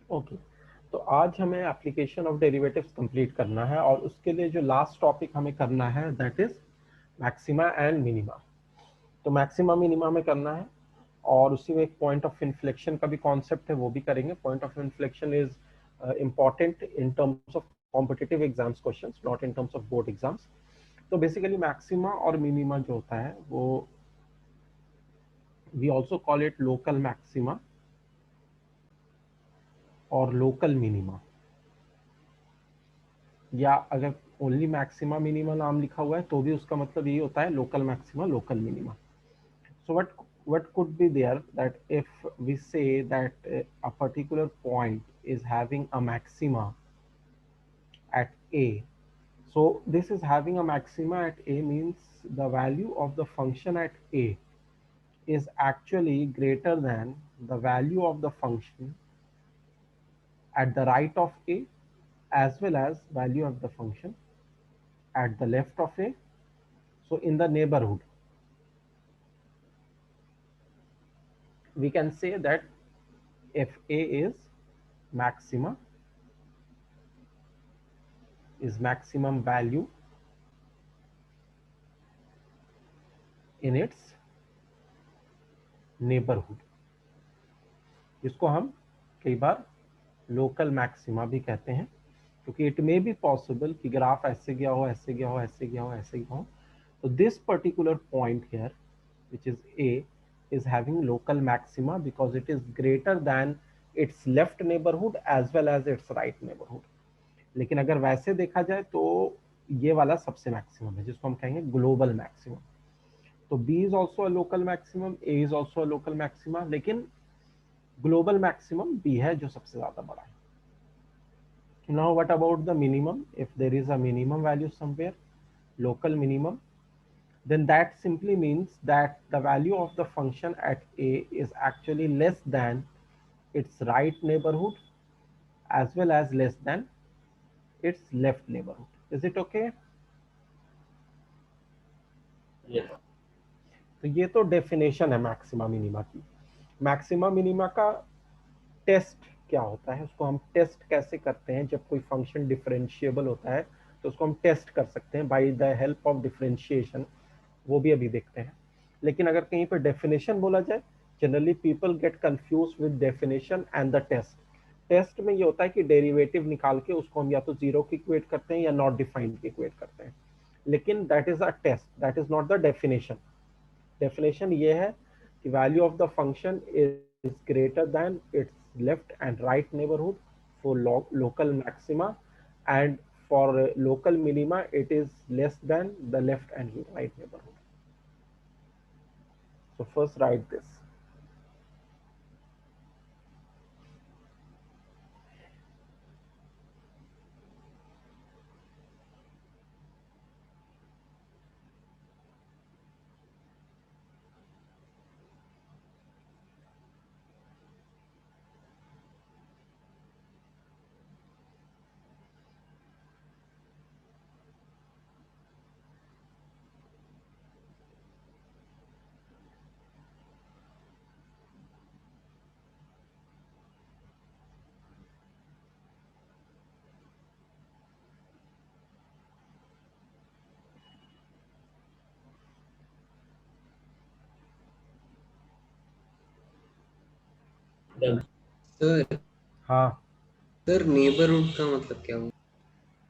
Okay, तो आज हमें एप्लीकेशन ऑफ डेरिवेटिव्स कंप्लीट करना है और उसके लिए जो लास्ट टॉपिक हमें करना है that is maxima and minima. तो मैक्सिमा मिनिमा में करना है और उसी में एक पॉइंट ऑफ इन्फ्लेक्शन का भी कॉन्सेप्ट है, वो भी करेंगे। Point of inflection is important in terms of competitive exams questions, not in terms of board exams. तो बेसिकली मैक्सिमा और मिनिमा जो होता है वो we also call it local maxima और लोकल मिनिमा, या अगर ओनली मैक्सिमा मिनिमा नाम लिखा हुआ है तो भी उसका मतलब यही होता है local maxima local minima. So what could be there that if we say that a particular point is having a maxima at A, so this is having a maxima at A means the value of the function at A is actually greater than the value of the function at the right of A as well as value of the function at the left of A, so in the neighborhood. We can say that if A is maxima, is maximum value in its neighborhood, जिसको हम कई बार local maxima भी कहते हैं, क्योंकि it may be possible कि graph ऐसे गया हो ऐसे गया हो ऐसे गया हो ऐसे गया हो। तो this particular point here which is A is having local maxima because it is greater than its left neighborhood as well as its right neighborhood। लेकिन अगर वैसे देखा जाए तो ये वाला सबसे मैक्सिमम है, जिसको हम कहेंगे ग्लोबल मैक्सिमम। तो B is also a local maximum, A is also a local maxima, लेकिन ग्लोबल मैक्सिमम B है जो सबसे ज्यादा बड़ा है। Now what about the minimum? If there is a minimum value somewhere, local minimum, then that simply means that the value of the function at A is actually less than its right neighborhood as well as less than its left neighborhood. Is it okay? Yes. तो ये तो definition है maxima minima की। Maxima minima का test क्या होता है, उसको हम टेस्ट कैसे करते हैं? जब कोई फंक्शन डिफरेंशिएबल होता है तो उसको हम टेस्ट कर सकते हैं by the help of differentiation, वो भी अभी देखते हैं। लेकिन अगर कहीं पर डेफिनेशन बोला जाए, generally people get confuse with definition and the test. Test में ये होता है कि डेरिवेटिव निकाल के उसको हम या तो जीरो की इक्वेट करते हैं या नॉट डिफाइंड की इक्वेट करते हैं, लेकिन that is a test, that is not the definition. Definition ये है कि value of the function is greater than its left and right neighbourhood for local maxima, and for local minima it is less than the left and right neighbourhood. So first write this. Done. Sir हाँ, sir neighbourhood का मतलब क्या हुआ?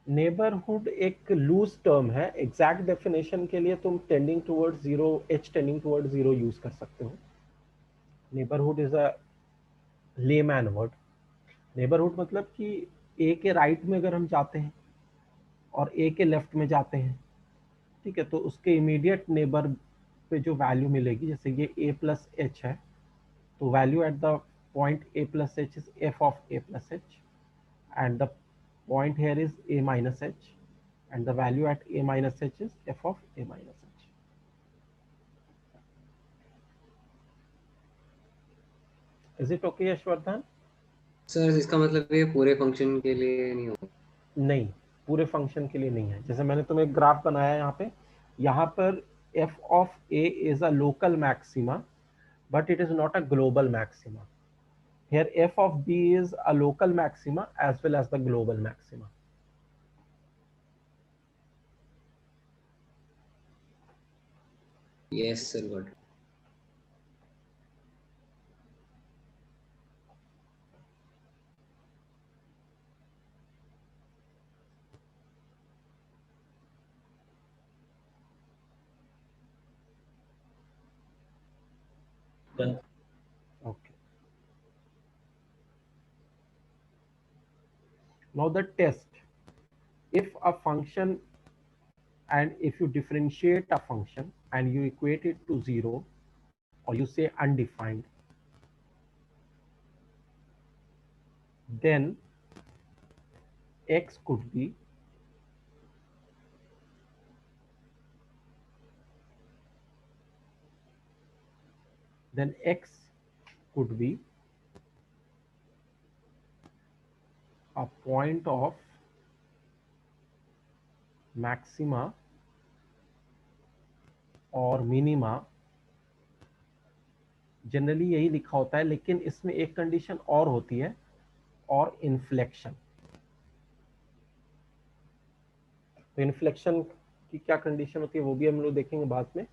Neighbourhood एक loose term है। Exact definition के लिए तुम tending towards zero, H tending towards zero use कर सकते हो। Neighbourhood is a layman word. Neighbourhood मतलब कि ए के राइट में अगर हम जाते हैं और ए के लेफ्ट में जाते हैं, ठीक है, तो उसके इमीडिएट नेबर पे जो वैल्यू मिलेगी, जैसे ये ए प्लस एच है, तो value at the point A plus H is F of A plus H, and the point here is a minus h, and the value at a minus h is f of a minus h. Is it okay, Yashvardhan? Sir इसका मतलब ये पूरे function के लिए नहीं होगा? नहीं, पूरे फंक्शन के लिए नहीं है। जैसे मैंने तुम्हें एक ग्राफ बनाया यहाँ पर f of a is a local maxima but it is not a global maxima। Here f of b is a local maxima as well as the global maxima. Yes, sir. Got it. Done. Okay. Now the test. If a function, and if you differentiate a function and you equate it to 0, or you say undefined, then x could be a point of maxima और minima. Generally यही लिखा होता है, लेकिन इसमें एक condition और होती है, और इन्फ्लेक्शन. तो इन्फ्लेक्शन की क्या कंडीशन होती है वो भी हम लोग देखेंगे बाद में.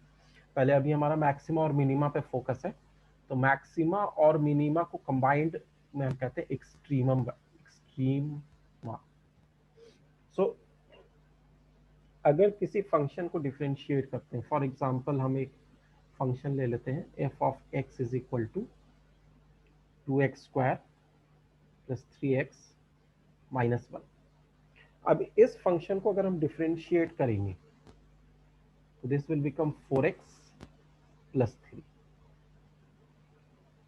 पहले अभी हमारा मैक्सिमा और मिनिमा पे फोकस है. तो मैक्सिमा और मिनिमा को कंबाइंड में हम कहते हैं एक्सट्रीमा. सो अगर किसी फंक्शन को डिफरेंशिएट करते हैं, फॉर एग्जांपल हम एक फंक्शन ले लेते हैं f of x is equal to 2x square plus 3x minus 1. अब इस फंक्शन को अगर हम डिफरेंशिएट करेंगे तो this will become 4x plus 3.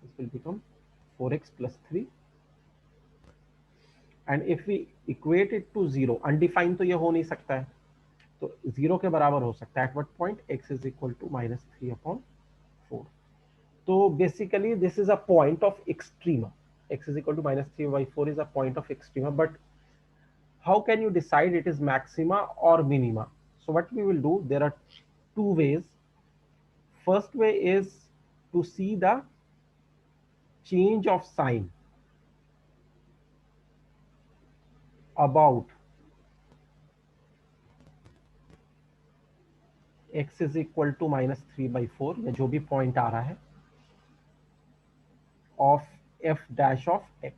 This will become 4x plus 3. And if we equate it to 0, undefined तो ये हो नहीं सकता है, तो 0 के बराबर हो सकता है. At what point? x is equal to minus 3/4. तो basically this is a point of extrema. x is equal to minus 3/4 is a point of extrema, but how can you decide it is maxima or minima? So what we will do, there are two ways. First way is to see the change of sign about x is equal to minus 3/4, या जो भी point आ रहा है, of f dash of x.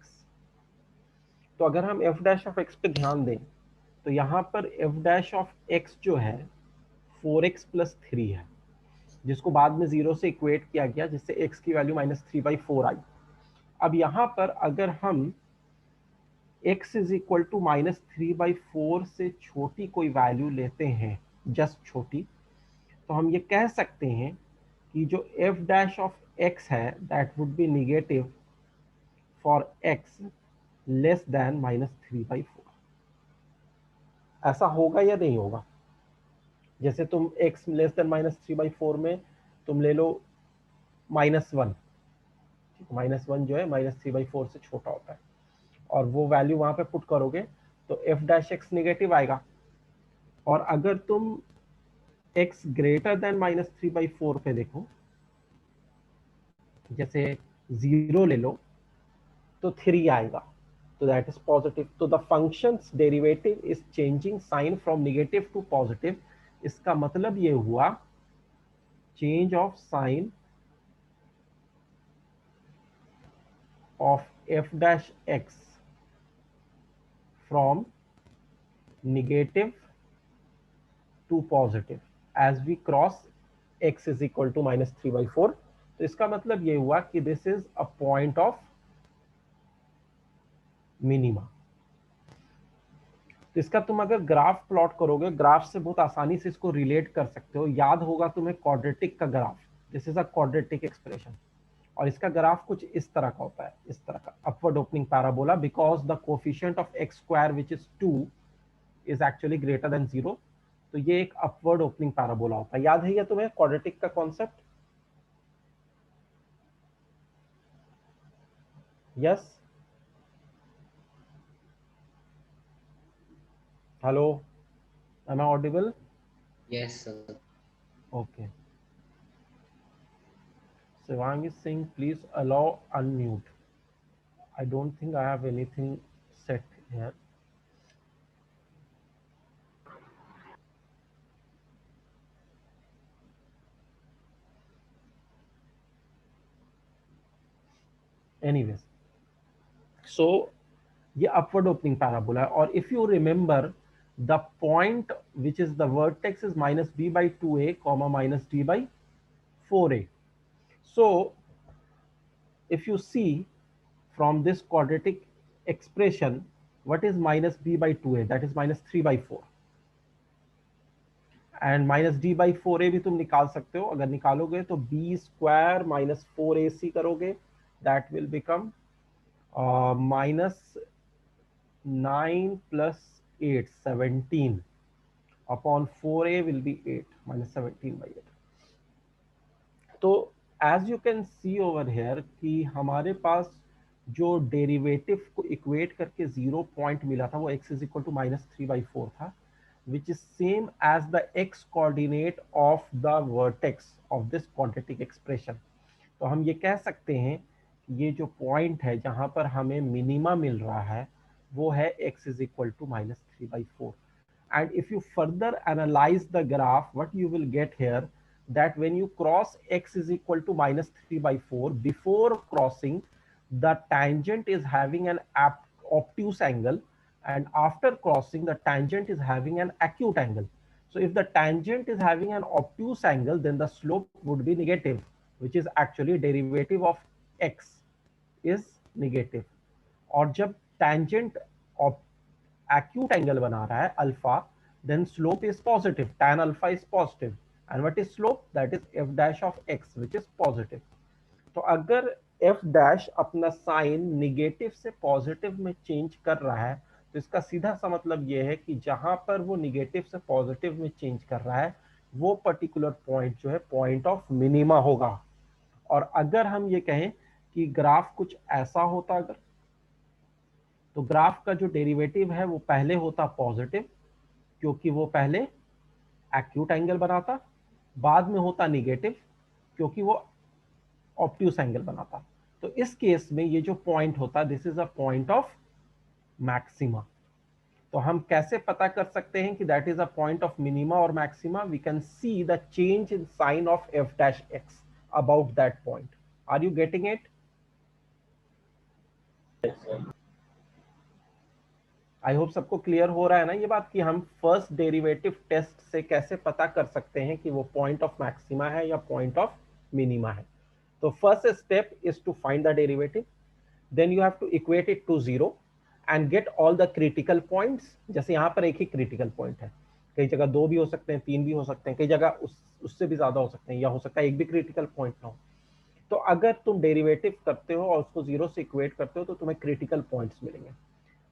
तो अगर हम f dash of x पे ध्यान दें तो यहाँ पर f dash of x जो है 4x प्लस 3 है, जिसको बाद में 0 से इक्वेट किया गया, जिससे x की वैल्यू माइनस 3/4 आई. अब यहाँ पर अगर हम x is equal to minus 3/4 से छोटी कोई वैल्यू लेते हैं, जस्ट छोटी, तो हम ये कह सकते हैं कि जो f डैश ऑफ x है that would be negative for x less than minus 3/4. ऐसा होगा या नहीं होगा? जैसे तुम x लेस देन माइनस 3/4 में तुम ले लो -1. -1 जो है माइनस 3/4 से छोटा होता है, और वो वैल्यू वहां पे पुट करोगे तो f डैश x निगेटिव आएगा. और अगर तुम x ग्रेटर देन माइनस 3/4 पे देखो, जैसे 0 ले लो, तो 3 आएगा, तो दैट इज पॉजिटिव. तो the functions derivative is changing sign from negative to positive. इसका मतलब ये हुआ change of sign of f dash x from negative to positive as we cross x is equal to minus 3/4. तो इसका मतलब ये हुआ कि this is a point of minima. तो इसका तुम अगर ग्राफ प्लॉट करोगे, ग्राफ से बहुत आसानी से इसको रिलेट कर सकते हो. याद होगा तुम्हें क्वाड्रेटिक का graph. This is a quadratic expression, और इसका ग्राफ कुछ इस तरह का होता है, इस तरह का upward opening parabola, because the coefficient of x square which is 2 is actually greater than 0. तो ये एक अपवर्ड ओपनिंग पैराबोला होता है. याद है या तुम्हें क्वाड्रेटिक का concept? Yes, hello, am I audible? Yes, sir. Okay. Shivangi Singh, please allow unmute. I don't think I have anything set here. Anyways, so ये अपवर्ड ओपनिंग पैराबोला है, और if you remember the point which is the vertex is minus b by 2a comma minus D by 4a. So if you see from this quadratic expression, what is minus b by 2a? That is minus 3 by 4. And minus D by 4a भी तुम निकाल सकते हो. अगर निकालोगे तो B square minus 4ac करोगे, that will become minus 9 plus 8, 17 upon 4a will be 8 minus 17 by 8. तो as you can see over here कि हमारे पास जो डेरिवेटिव को इक्वेट करके 0 पॉइंट मिला था वो x is equal to minus 3 by 4 था, which is same as the x coordinate of the vertex of this quadratic expression. तो हम ये कह सकते हैं कि ये जो पॉइंट है जहां पर हमें मिनिमा मिल रहा है वो है x is equal to minus 3 by 4. And if you further analyze the graph, what you will get here, that when you cross x is equal to minus 3 by 4, before crossing, the tangent is having an obtuse angle, and after crossing, the tangent is having an acute angle. So if the tangent is having an obtuse angle, then the slope would be negative, which is actually derivative of x is negative. और जब tangent acute angle बना रहा है alpha, then slope is positive, tan alpha is positive, and what is slope? That is f dash of x, which is positive. तो अगर f dash अपना sign negative से positive में चेंज कर रहा है, तो इसका सीधा सा मतलब ये है कि जहां पर वो निगेटिव से पॉजिटिव में चेंज कर रहा है वो पर्टिकुलर पॉइंट जो है पॉइंट ऑफ मिनिमा होगा. और अगर हम ये कहें कि ग्राफ कुछ ऐसा होता अगर, तो ग्राफ का जो डेरिवेटिव है वो पहले होता पॉजिटिव क्योंकि वो पहले एक्यूट एंगल बनाता, बाद में होता निगेटिव क्योंकि वो ऑब्ट्यूस एंगल बनाता. तो इस केस में ये जो पॉइंट होता, this is a point of maxima. तो हम कैसे पता कर सकते हैं कि that is a point of minima और maxima? We can see the change in sign of f dash x about that point. Are you getting it? Yes, sir. I hope सबको क्लियर हो रहा है ना ये बात कि हम फर्स्ट डेरिवेटिव टेस्ट से कैसे पता कर सकते हैं कि वो पॉइंट ऑफ मैक्सिमा है या पॉइंट ऑफ मिनिमा है. तो first step is to find the derivative, then you have to equate it to zero and get all the critical points. जैसे यहाँ पर एक ही क्रिटिकल पॉइंट है, कई जगह 2 भी हो सकते हैं, 3 भी हो सकते हैं, कई जगह उससे भी ज्यादा हो सकते हैं, या हो सकता है एक भी क्रिटिकल पॉइंट ना हो. तो अगर तुम डेरिवेटिव करते हो और उसको जीरो से इक्वेट करते हो तो तुम्हें क्रिटिकल पॉइंट्स मिलेंगे.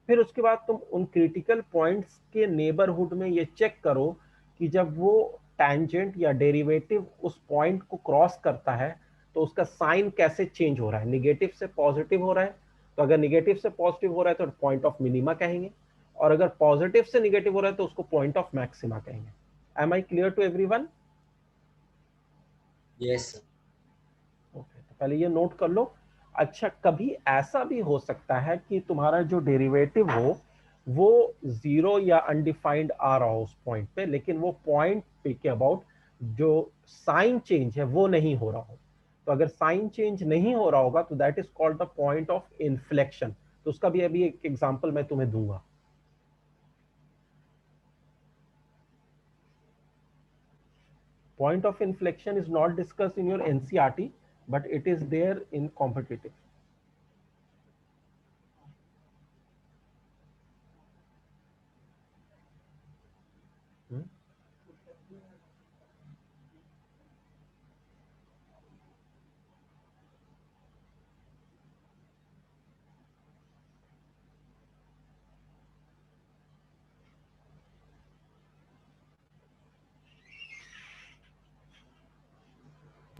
फिर उसके बाद तुम उन क्रिटिकल पॉइंट्स के नेबरहुड में ये चेक करो कि जब वो टैंजेंट या डेरिवेटिव उस पॉइंट को क्रॉस करता है तो उसका साइन कैसे चेंज हो रहा है, निगेटिव से पॉजिटिव हो रहा है. तो अगर निगेटिव से पॉजिटिव हो रहा है तो पॉइंट ऑफ मिनिमा कहेंगे, और अगर पॉजिटिव से निगेटिव हो रहा है तो उसको पॉइंट ऑफ मैक्सिमा कहेंगे. Am I clear to everyone? Yes sir. Okay, तो पहले ये नोट कर लो. अच्छा, कभी ऐसा भी हो सकता है कि तुम्हारा जो डेरिवेटिव हो वो जीरो या अनडिफाइंड आ रहा हो उस पॉइंट पे, लेकिन वो पॉइंट पे के अबाउट जो साइन चेंज है वो नहीं हो रहा हो. तो अगर साइन चेंज नहीं हो रहा होगा तो that is called the point of inflection. तो उसका भी अभी एक एग्जांपल मैं तुम्हें दूंगा. Point of inflection is not discussed in your NCERT, but it is there in competitive. Hmm?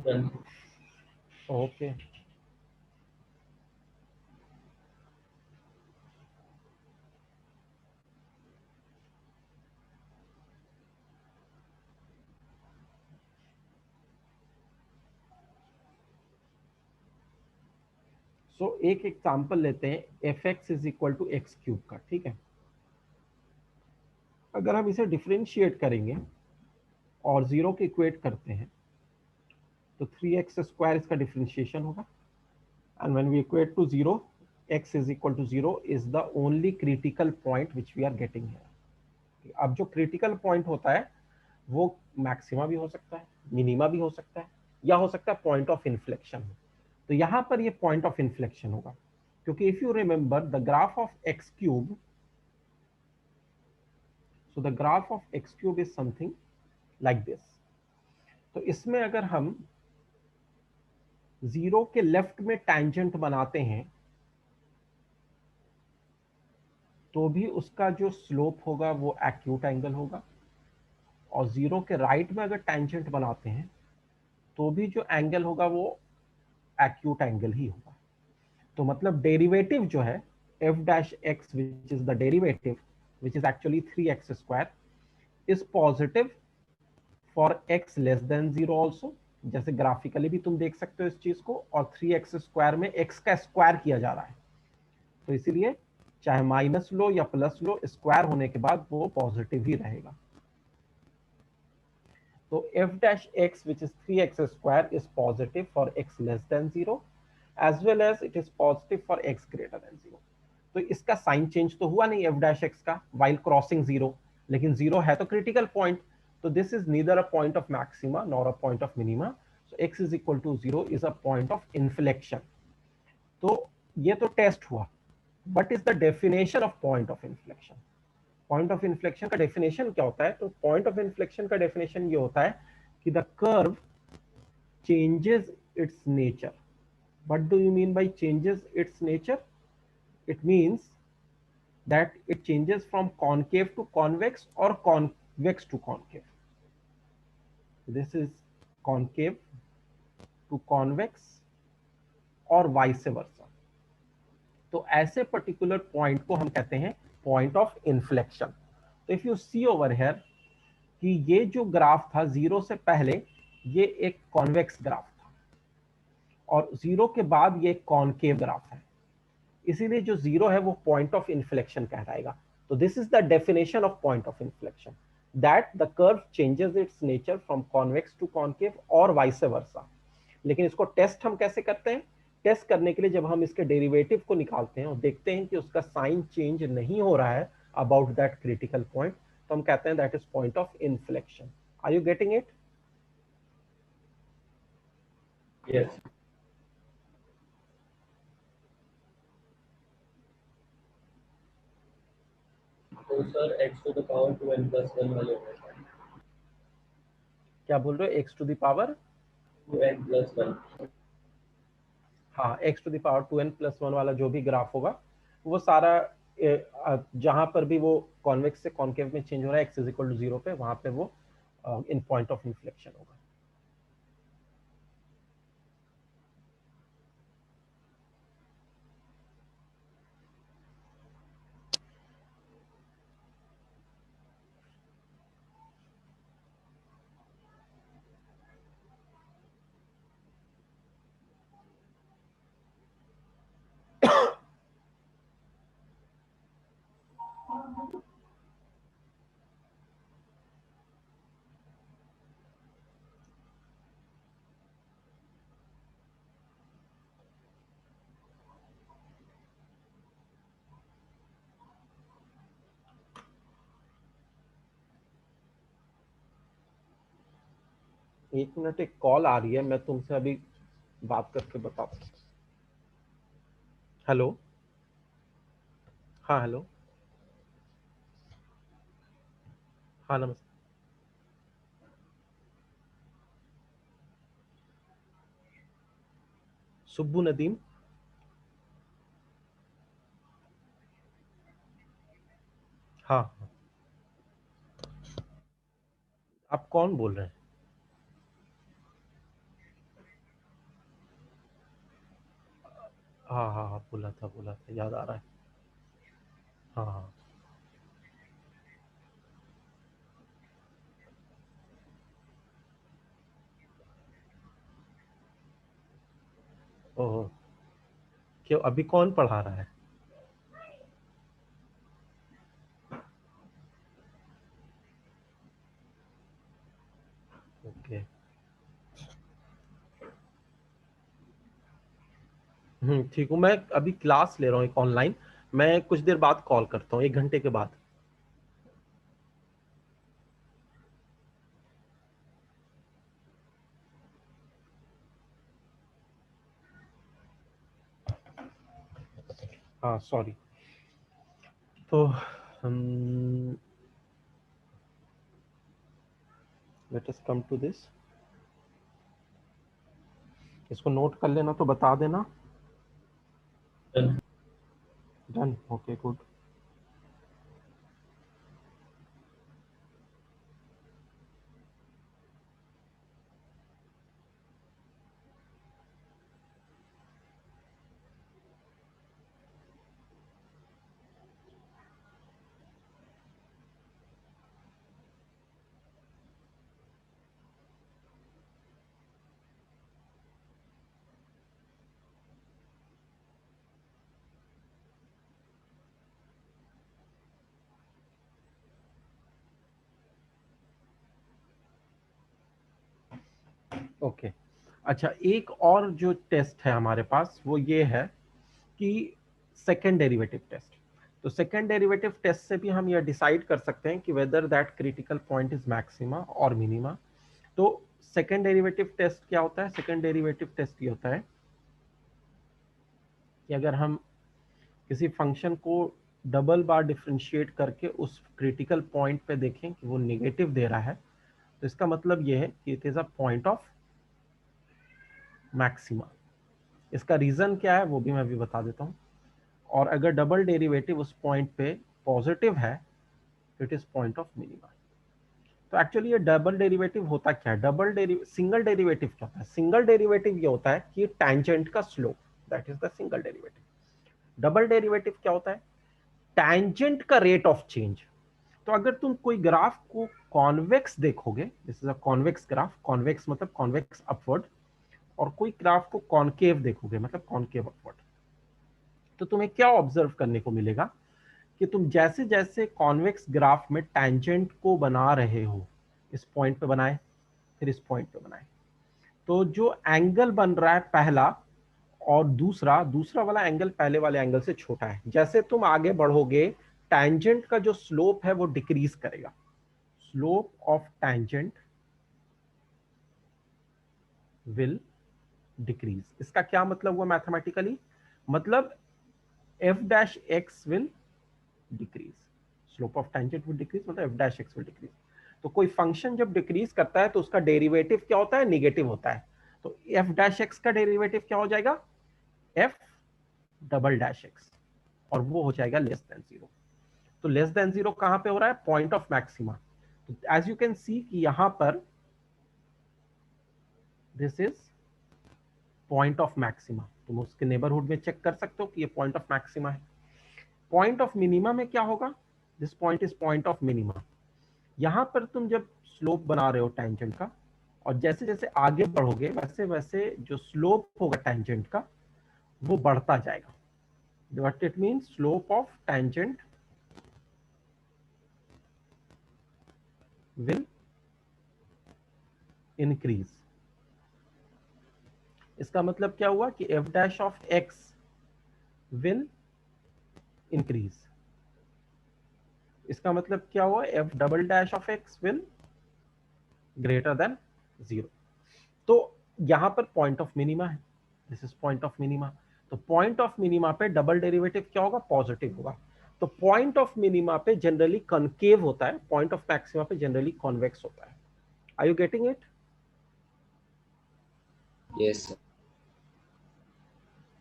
Done. Okay. सो एक एग्जाम्पल लेते हैं f x is equal to x cube का, ठीक है। अगर हम इसे डिफ्रेंशिएट करेंगे और जीरो के इक्वेट करते हैं तो 3x² इसका डिफ्रेंशिएशन होगा, and when we equate to zero x is equal to zero is the only critical point which we are getting here. अब जो क्रिटिकल पॉइंट होता है वो मैक्सिमा भी हो सकता है, मिनिमा भी हो सकता है, या हो सकता है पॉइंट ऑफ इन्फ्लेक्शन हो। तो यहां पर ये पॉइंट ऑफ इन्फ्लेक्शन होगा, क्योंकि if you remember the graph of x cube, so the graph of x cube is something like this. तो इसमें अगर हम जीरो के लेफ्ट में टैंजेंट बनाते हैं तो भी उसका जो स्लोप होगा वो एक्यूट एंगल होगा, और जीरो के राइट में अगर टैंजेंट बनाते हैं तो भी जो एंगल होगा वो एक्यूट एंगल ही होगा। तो मतलब डेरिवेटिव जो है F dash x which is the derivative which is actually 3x² is positive for x less than zero also, जैसे ग्राफिकली भी तुम देख सकते हो इस चीज को, और 3x² में x का स्क्वायर किया जा रहा है, तो इसीलिए चाहे माइनस लो या प्लस लो, स्क्वायर होने के बाद वो पॉजिटिव ही रहेगा। तो f dash x which is 3x² is positive for x less than 0 as well as it is positive for x greater than 0। तो इसका साइन चेंज तो हुआ नहीं f dash x का while crossing 0, लेकिन 0 है तो क्रिटिकल पॉइंट, तो this is neither a point of maxima nor a point of minima, so x is equal to 0 is a point of inflection। तो ये तो टेस्ट हुआ, but is the definition of point of inflection. Point of inflection का definition क्या होता है? तो point of inflection का डेफिनेशन ये होता है कि the curve changes its nature. What do you mean by changes its nature? It means that it changes from concave to convex or convex to concave. This is concave to convex और vice versa. तो ऐसे particular point को हम कहते हैं point of inflection. तो if you see over here कि ये जो ग्राफ था जीरो से पहले ये एक कॉन्वेक्स ग्राफ था और जीरो के बाद ये कॉनकेव ग्राफ है, इसीलिए जो जीरो है वो पॉइंट ऑफ इन्फ्लेक्शन कहलाएगा। तो this is the definition of point of inflection, that the curve changes its nature from convex to concave और वाइस वर्सा। लेकिन इसको टेस्ट हम कैसे करते हैं? टेस्ट करने के लिए जब हम इसके डेरिवेटिव को निकालते हैं और देखते हैं कि उसका साइन चेंज नहीं हो रहा है अबाउट दैट क्रिटिकल पॉइंट, तो हम कहते हैं that is point of inflection. Are you getting it? Yes. तो sir x to the power 2n plus 1 वाले हो गए। क्या बोल रहे हो? X to the power 2n plus 1। हाँ, x to the power 2n+1 वाला जो भी ग्राफ होगा वो सारा जहां पर भी वो कॉन्वेक्स से कॉनकेव में चेंज हो रहा है एक्स इज इक्वल टू 0 पे, वहां पे वो इन पॉइंट ऑफ इन्फ्लेक्शन होगा। एक मिनट, एक कॉल आ रही है, मैं तुमसे अभी बात करके बताता हूँ। हेलो, हाँ हेलो, हाँ नमस्ते। सुब्बू नदीम, हाँ हाँ। आप कौन बोल रहे हैं? हाँ हाँ हाँ, बोला था, याद आ रहा है। हाँ हाँ। ओह, क्यों, अभी कौन पढ़ा रहा है? ओके, ठीक हूँ। मैं अभी क्लास ले रहा हूँ एक ऑनलाइन, मैं कुछ देर बाद कॉल करता हूँ, 1 घंटे के बाद। हाँ सॉरी। तो let us come to this. इसको नोट कर लेना तो बता देना। Done. Done, okay good. Okay, अच्छा एक और जो टेस्ट है हमारे पास वो ये है कि सेकेंड डेरिवेटिव टेस्ट। तो सेकेंड डेरिवेटिव टेस्ट से भी हम यह डिसाइड कर सकते हैं कि whether that critical point is maxima और मिनिमा। तो सेकेंड डेरिवेटिव टेस्ट क्या होता है? सेकेंड डेरिवेटिव टेस्ट ये होता है कि अगर हम किसी फंक्शन को डबल बार डिफरेंशिएट करके उस क्रिटिकल पॉइंट पे देखें कि वो नेगेटिव दे रहा है, तो इसका मतलब ये है कि it is a point of maxima. इसका रीजन क्या है वो भी मैं अभी बता देता हूँ। और अगर डबल डेरिवेटिव उस पॉइंट पे पॉजिटिव है तो it is point of minima. तो एक्चुअली ये डबल डेरिवेटिव होता क्या है? सिंगल डेरिवेटिव क्या होता है? सिंगल डेरिवेटिव ये होता है कि टैंजेंट का slope, that is the single derivative. Double derivative क्या होता है? टैंजेंट का रेट ऑफ चेंज। तो अगर तुम कोई ग्राफ को कॉन्वेक्स देखोगे, this is a convex graph, convex मतलब कॉन्वेक्स अपवर्ड, और कोई ग्राफ को कॉनकेव देखोगे मतलब कॉनकेव अपवर्ड, तो तुम्हें क्या ऑब्जर्व करने को मिलेगा कि तुम जैसे जैसे कॉन्वेक्स ग्राफ में टैंजेंट को बना रहे हो, इस पॉइंट पे बनाए फिर इस पॉइंट पे बनाए, तो जो एंगल बन रहा है पहला और दूसरा, दूसरा वाला एंगल पहले वाले एंगल से छोटा है। जैसे तुम आगे बढ़ोगे टैंजेंट का जो स्लोप है वो डिक्रीज करेगा। Slope of tangent will decrease. इसका क्या मतलब हुआ मैथमेटिकली? मतलब f dash x will decrease, slope of tangent will decrease मतलब f dash x will decrease. तो कोई फंक्शन जब डिक्रीज करता है तो उसका डेरिवेटिव क्या होता है? नेगेटिव होता है। तो एफ डैश एक्स का डेरिवेटिव क्या हो जाएगा? एफ डबल डैश एक्स, और वो हो जाएगा लेस देन जीरो। तो लेस देन जीरो कहां पे हो रहा है? Point of maxima. तो एज यू कैन सी कि यहां पर this is point of maxima. तुम उसके नेबरहुड में चेक कर सकते हो कि ये पॉइंट ऑफ मैक्सिमा है। पॉइंट ऑफ मिनिमा में क्या होगा? This point is point of minima. यहां पर तुम जब स्लोप बना रहे हो टेंजेंट का, और जैसे जैसे आगे बढ़ोगे वैसे वैसे जो स्लोप होगा टेंजेंट का वो बढ़ता जाएगा। What it means? Slope of tangent will increase. इसका मतलब क्या हुआ कि f dash of x will increase. इसका मतलब क्या हुआ? F double dash of x will greater than zero. तो यहां पर पॉइंट ऑफ मिनिमा है, this is point of minima. तो पॉइंट ऑफ मिनिमा पे डबल डेरिवेटिव क्या होगा? पॉजिटिव होगा। तो पॉइंट ऑफ मिनिमा पे जनरली कनकेव होता है, पॉइंट ऑफ मैक्सिमा पे जनरली कॉन्वेक्स होता है। Are you getting it? Yes sir.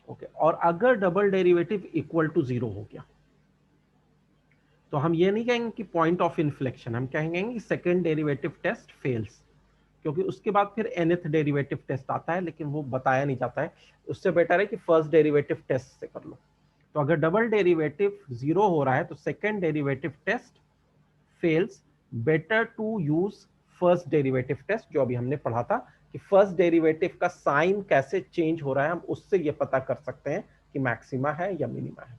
Okay, और अगर double derivative equal to zero हो गया तो हम ये नहीं कहेंगे कि पॉइंट ऑफ इन्फ्लेक्शन, हम कहेंगे कि सेकेंड डेरिवेटिव टेस्ट फेल्स, क्योंकि उसके बाद फिर nth डेरिवेटिव टेस्ट आता है, लेकिन वो बताया नहीं जाता है। उससे बेटर है कि फर्स्ट डेरिवेटिव टेस्ट से कर लो। तो अगर डबल डेरिवेटिव जीरो हो रहा है तो second derivative test fails. Better to use first derivative test, जो अभी हमने पढ़ा था कि फर्स्ट डेरिवेटिव का साइन कैसे चेंज हो रहा है, हम उससे ये पता कर सकते हैं कि मैक्सिमा है या मिनिमा है।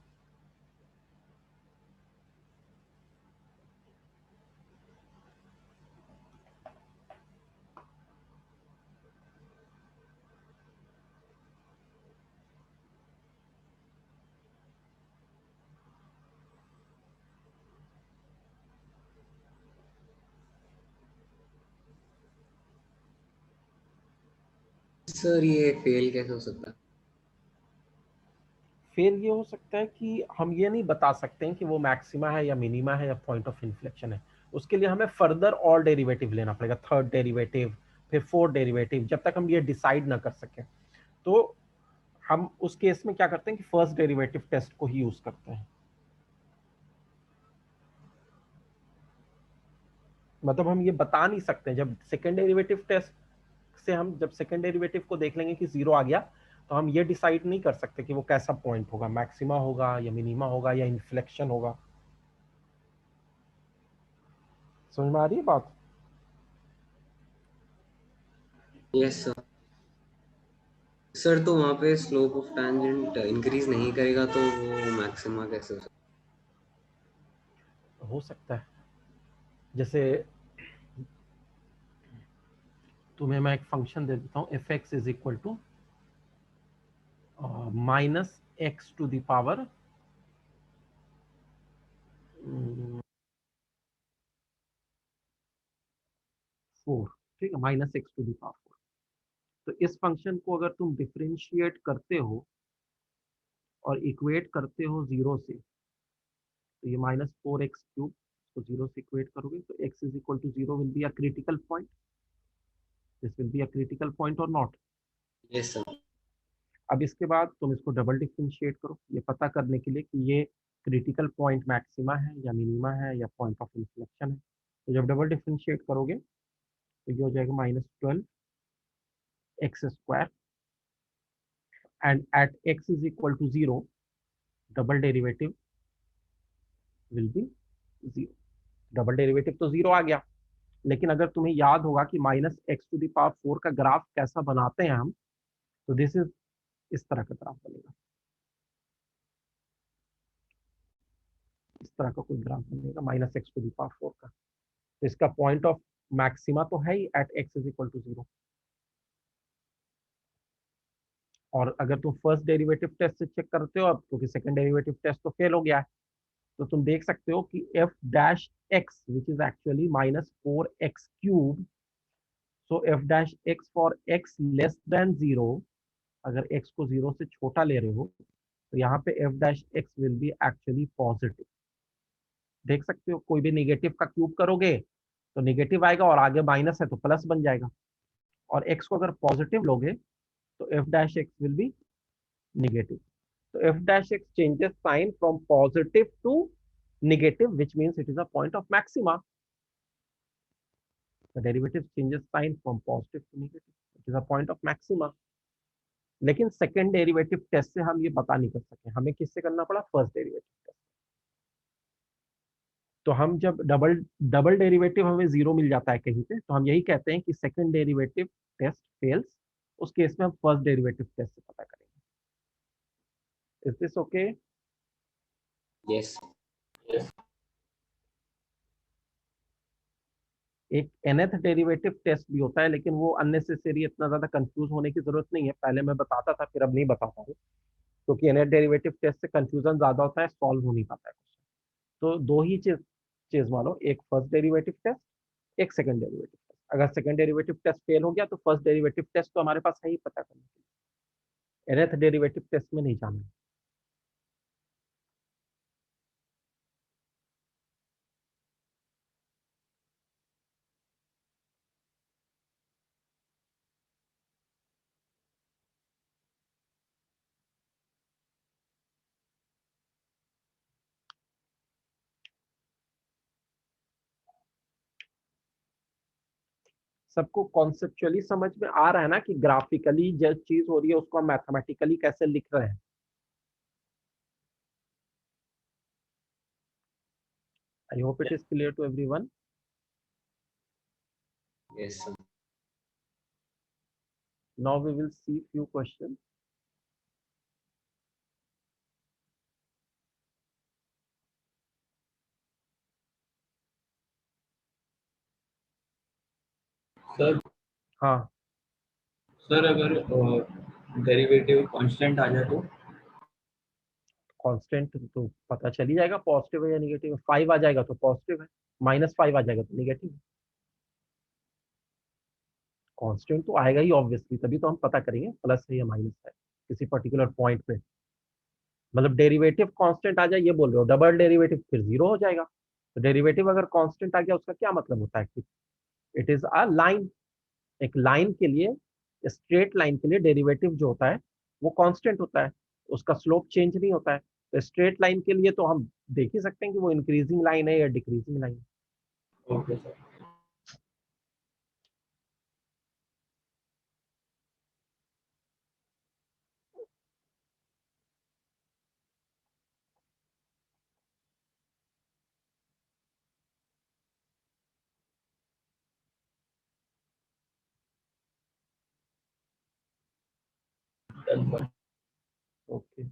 सर ये फेल कैसे हो सकता है? फिर ये हो सकता है कि हम ये नहीं बता सकते हैं कि वो मैक्सिमा है या मिनिमा है या पॉइंट ऑफ इन्फ्लेक्शन है। उसके लिए हमें फर्दर और डेरिवेटिव लेना पड़ेगा, थर्ड डेरिवेटिव, फिर फोर्थ डेरिवेटिव, जब तक हम ये डिसाइड ना कर सकें। तो हम उस केस में क्या करते हैं कि फर्स्ट डेरिवेटिव टेस्ट को ही यूज करते हैं। मतलब हम ये बता नहीं सकते, जब सेकेंड डेरिवेटिव टेस्ट से हम जब सेकेंड डेरिवेटिव को देख लेंगे कि जीरो आ गया, तो हम ये डिसाइड नहीं कर सकते कि वो कैसा पॉइंट होगा, मैक्सिमा होगा या मिनिमा होगा या इन्फ्लेक्शन होगा। समझ में आ रही है बात? Yes sir. सर तो वहाँ पे स्लोप ऑफ टैंजेंट इंक्रीज नहीं करेगा तो वो मैक्सिमा कैसे हो सकता हो सकता है। जैसे तुम्हें मैं एक फंक्शन दे देता हूँ, f x is equal to minus x to the power 4, ठीक है, minus x to the power 4। तो इस फंक्शन को अगर तुम डिफरेंशिएट करते हो और इक्वेट करते हो जीरो से, तो ये माइनस 4x³ को जीरो से इक्वेट करोगे तो x is equal to zero will be a critical point. This will be a critical point और नॉट। है? Yes sir. अब इसके बाद तुम इसको डबल डिफरेंशिएट करो, ये पता करने के लिए कि ये क्रिटिकल पॉइंट मैक्सिमा है या मिनिमा है या पॉइंट ऑफ इन्फ्लेक्शन है। तो जब डबल डिफरेंशिएट करोगे तो ये हो जाएगा -12x² and at x is equal to zero double derivative will be zero. Double derivative तो जीरो आ गया, लेकिन अगर तुम्हें याद होगा कि -x⁴ का ग्राफ कैसा बनाते हैं हम, तो दिस इज इस तरह का ग्राफ बनेगा, इस तरह का कोई ग्राफ बनेगा -x⁴ का। तो इसका पॉइंट ऑफ मैक्सिमा तो है ही at x is equal to zero. और अगर तुम फर्स्ट डेरिवेटिव टेस्ट से चेक करते हो अब, क्योंकि सेकंड डेरिवेटिव टेस्ट तो फेल हो गया है, तो तुम देख सकते हो कि f dash x which is actually -4x³, so f dash x for x less than zero, अगर x को जीरो से छोटा ले रहे हो तो यहाँ पे f dash x will B actually positive. देख सकते हो कोई भी निगेटिव का क्यूब करोगे तो निगेटिव आएगा, और आगे माइनस है तो प्लस बन जाएगा। और x को अगर पॉजिटिव लोगे तो f dash x will B negative. तो f dash x changes sign from positive to negative, which means it is a point of maxima. The derivative changes sign from positive to negative, it is a point of maxima. लेकिन second derivative test से हम ये पता नहीं कर सके, हमें किससे करना पड़ा, फर्स्ट डेरिवेटिव टेस्ट। तो हम जब डबल डबल डेरिवेटिव हमें जीरो मिल जाता है कहीं पे, तो हम यही कहते हैं कि सेकेंड डेरिवेटिव टेस्ट फेल्स। उस केस में हम फर्स्ट डेरिवेटिव टेस्ट से पता करेंगे। Is this okay? Yes. Yes. एक nth डेरिवेटिव टेस्ट भी होता है, लेकिन वो अननेसेसरी, इतना ज्यादा कंफ्यूज होने की जरूरत नहीं है। पहले मैं बताता था, फिर अब नहीं बताता हूँ, क्योंकि nth डेरिवेटिव टेस्ट से कंफ्यूजन ज्यादा होता है, सॉल्व हो नहीं पाता है क्वेश्चन। तो दो ही चीज चीज मानो, एक फर्स्ट डेरिवेटिव टेस्ट, एक सेकंड डेरिवेटिव टेस्ट। अगर सेकंड डेरिवेटिव टेस्ट फेल हो गया तो फर्स्ट डेरिवेटिव टेस्ट तो हमारे पास है ही पता करने के लिए, nth डेरिवेटिव टेस्ट में नहीं जाना है। सबको कॉन्सेप्चुअली समझ में आ रहा है ना कि ग्राफिकली जो चीज हो रही है उसको हम मैथमेटिकली कैसे लिख रहे हैं? I hope it is clear to everyone. Yes sir. Now we will see few questions. Sir हाँ, सर अगर डेरिवेटिव कांस्टेंट आ जाए तो कांस्टेंट तो पता चल ही जाएगा पॉजिटिव है या निगेटिव है। 5 आ जाएगा तो पॉजिटिव है, -5 आ जाएगा तो निगेटिव है। कांस्टेंट तो आएगा ही ऑब्वियसली, तभी तो हम पता करेंगे प्लस है या माइनस है किसी पर्टिकुलर पॉइंट पे। मतलब डेरिवेटिव कांस्टेंट आ जाए ये बोल रहे हो, डबल डेरिवेटिव फिर जीरो हो जाएगा। तो डेरिवेटिव अगर कांस्टेंट आ गया उसका क्या मतलब होता है कि इट इज अ लाइन। एक लाइन के लिए, स्ट्रेट लाइन के लिए डेरिवेटिव जो होता है वो कांस्टेंट होता है, उसका स्लोप चेंज नहीं होता है। तो स्ट्रेट लाइन के लिए तो हम देख ही सकते हैं कि वो इंक्रीजिंग लाइन है या डिक्रीजिंग लाइन है। Okay sir. Done sir. Okay,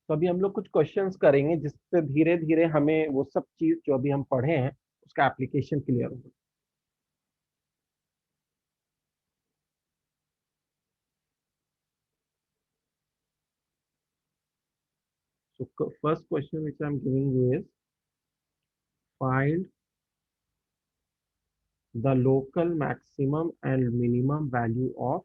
तो अभी हम लोग कुछ क्वेश्चंस करेंगे जिससे धीरे धीरे हमें वो सब चीज जो अभी हम पढ़े हैं उसका एप्लीकेशन क्लियर होगा। So first question which I'm giving you is find the local maximum and minimum value of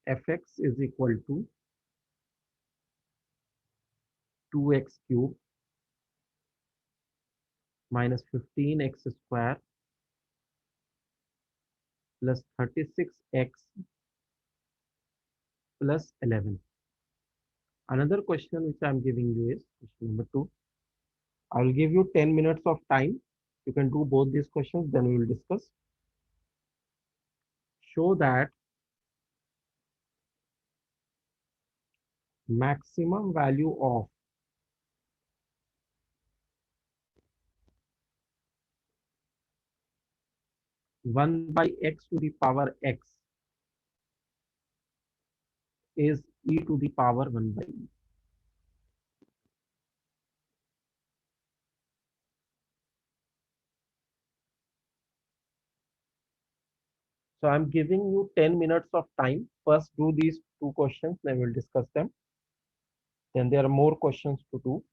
fx is equal to 2x cube minus 15x square plus 36x plus 11. Another question which I'm giving you is question number 2. I will give you 10 minutes of time. You can do both these questions, then we will discuss. Show that maximum value of 1 by x to the power x is e to the power 1 by e. So I'm giving you 10 minutes of time. First do these two questions, then we'll discuss them. Then there are more questions to do.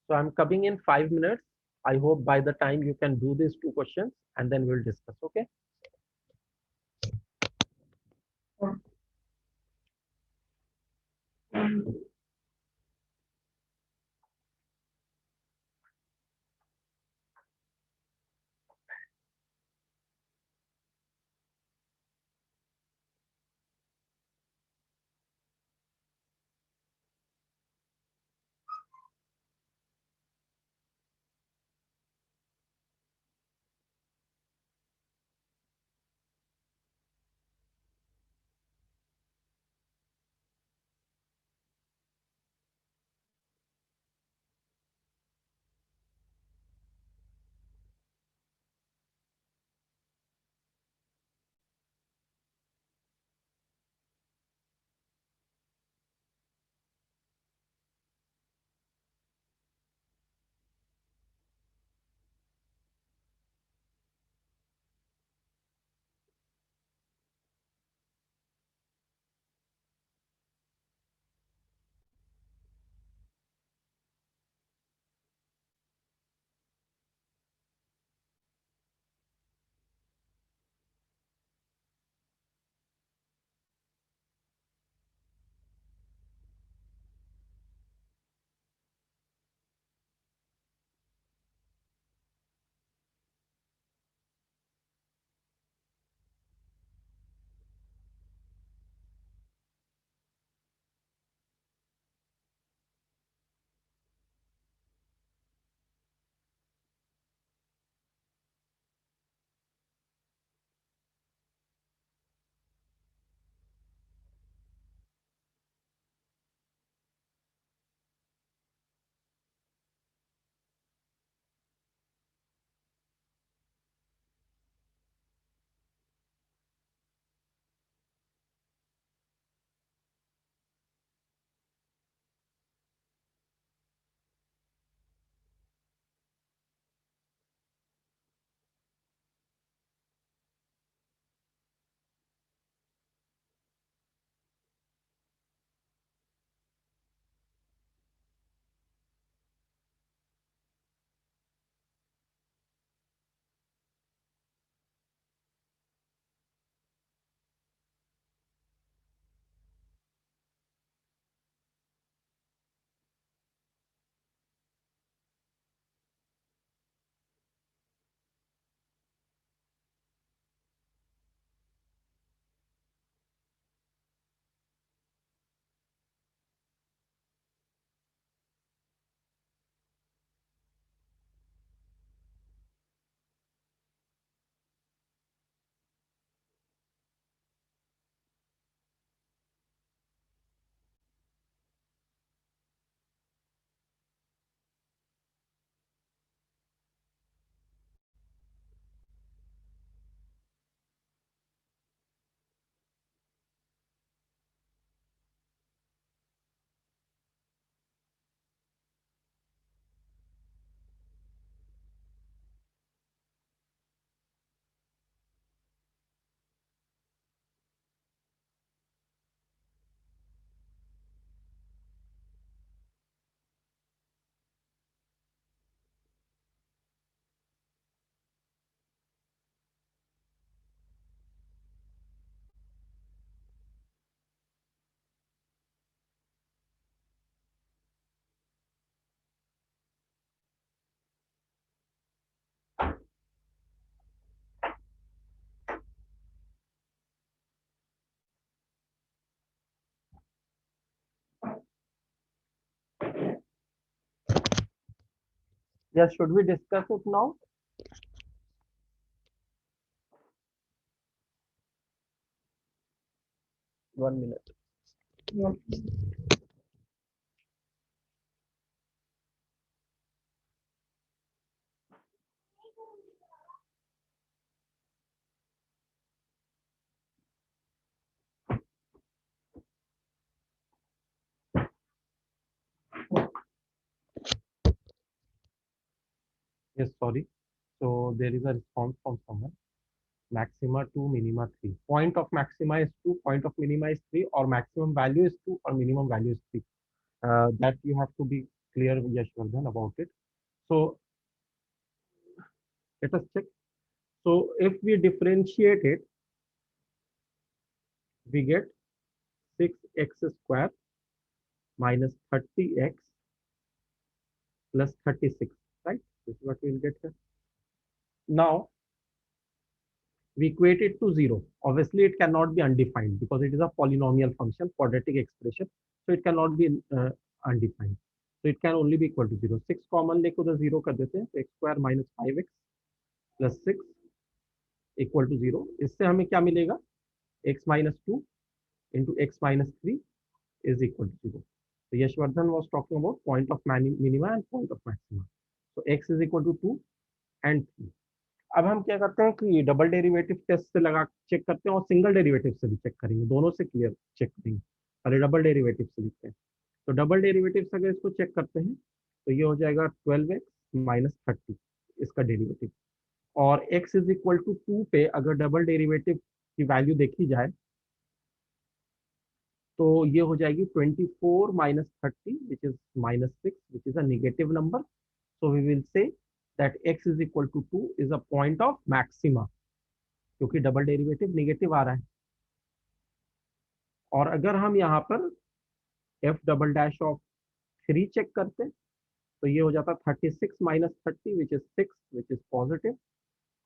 So I'm coming in 5 minutes. I hope by the time you can do these two questions and then we'll discuss. Okay. Yes, should we discuss it now? One minute. Yes, sorry. So there is a response from someone. Maxima 2, minima 3. Point of maxima is 2, point of minima is 3, or maximum value is 2, or minimum value is 3. That you have to be clear, Yashwardhan, about it. So let us check. So if we differentiate it, we get 6x square minus 30x plus 36, right? This is what we'll get here. Now we equate it to 0. Obviously, it cannot be undefined because it is a polynomial function, quadratic expression. So it cannot be undefined. So it can only be equal to 0. 6 common लेके उधर 0 कर देते हैं, तो x square minus 5x plus 6 equal to 0. इससे हमें क्या मिलेगा? x minus 2 into x minus 3 is equal to 0. So Yashwardhan was talking about point of minima and point of maxima. So x is equal to 2 and 3. अब हम क्या करते हैं कि डबल डेरिवेटिव टेस्ट से लगा चेक करते हैं और सिंगल डेरिवेटिव से भी चेक करेंगे, दोनों से क्लियर चेक करेंगे. पहले डबल डेरिवेटिव से लिखते हैं. तो डबल डेरिवेटिव से अगर इसको चेक करते हैं तो ये हो जाएगा 12x माइनस 30 इसका डेरिवेटिव. और x इज इक्वल टू 2 पे अगर डबल डेरिवेटिव की वैल्यू देखी जाए तो ये हो जाएगी 24 minus 30 which is minus 6 which is a negative number. So we will say that x is equal to 2 is a point of maxima, क्योंकि डबल डेरिवेटिव नेगेटिव आ रहा है. और अगर हम यहाँ पर f double dash of 3 check करते हैं तो ये हो जाता 36 minus 30 which is 6 which is positive.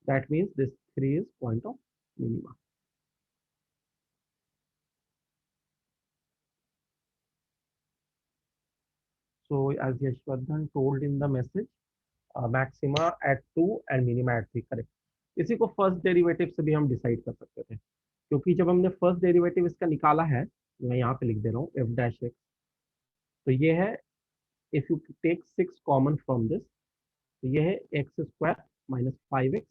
That means this 3 is point of minima. So as Yashwardhan told in the message, maxima at 2 and minima at 3, correct. इसी को first derivative से भी हम डिसाइड कर सकते थे, क्योंकि जब हमने फर्स्ट डेरिवेटिव इसका निकाला है, मैं यहाँ पे लिख दे रहा हूँ एफ डैश एक्स. तो ये है, if you take 6 common from this, तो ये है x square minus 5x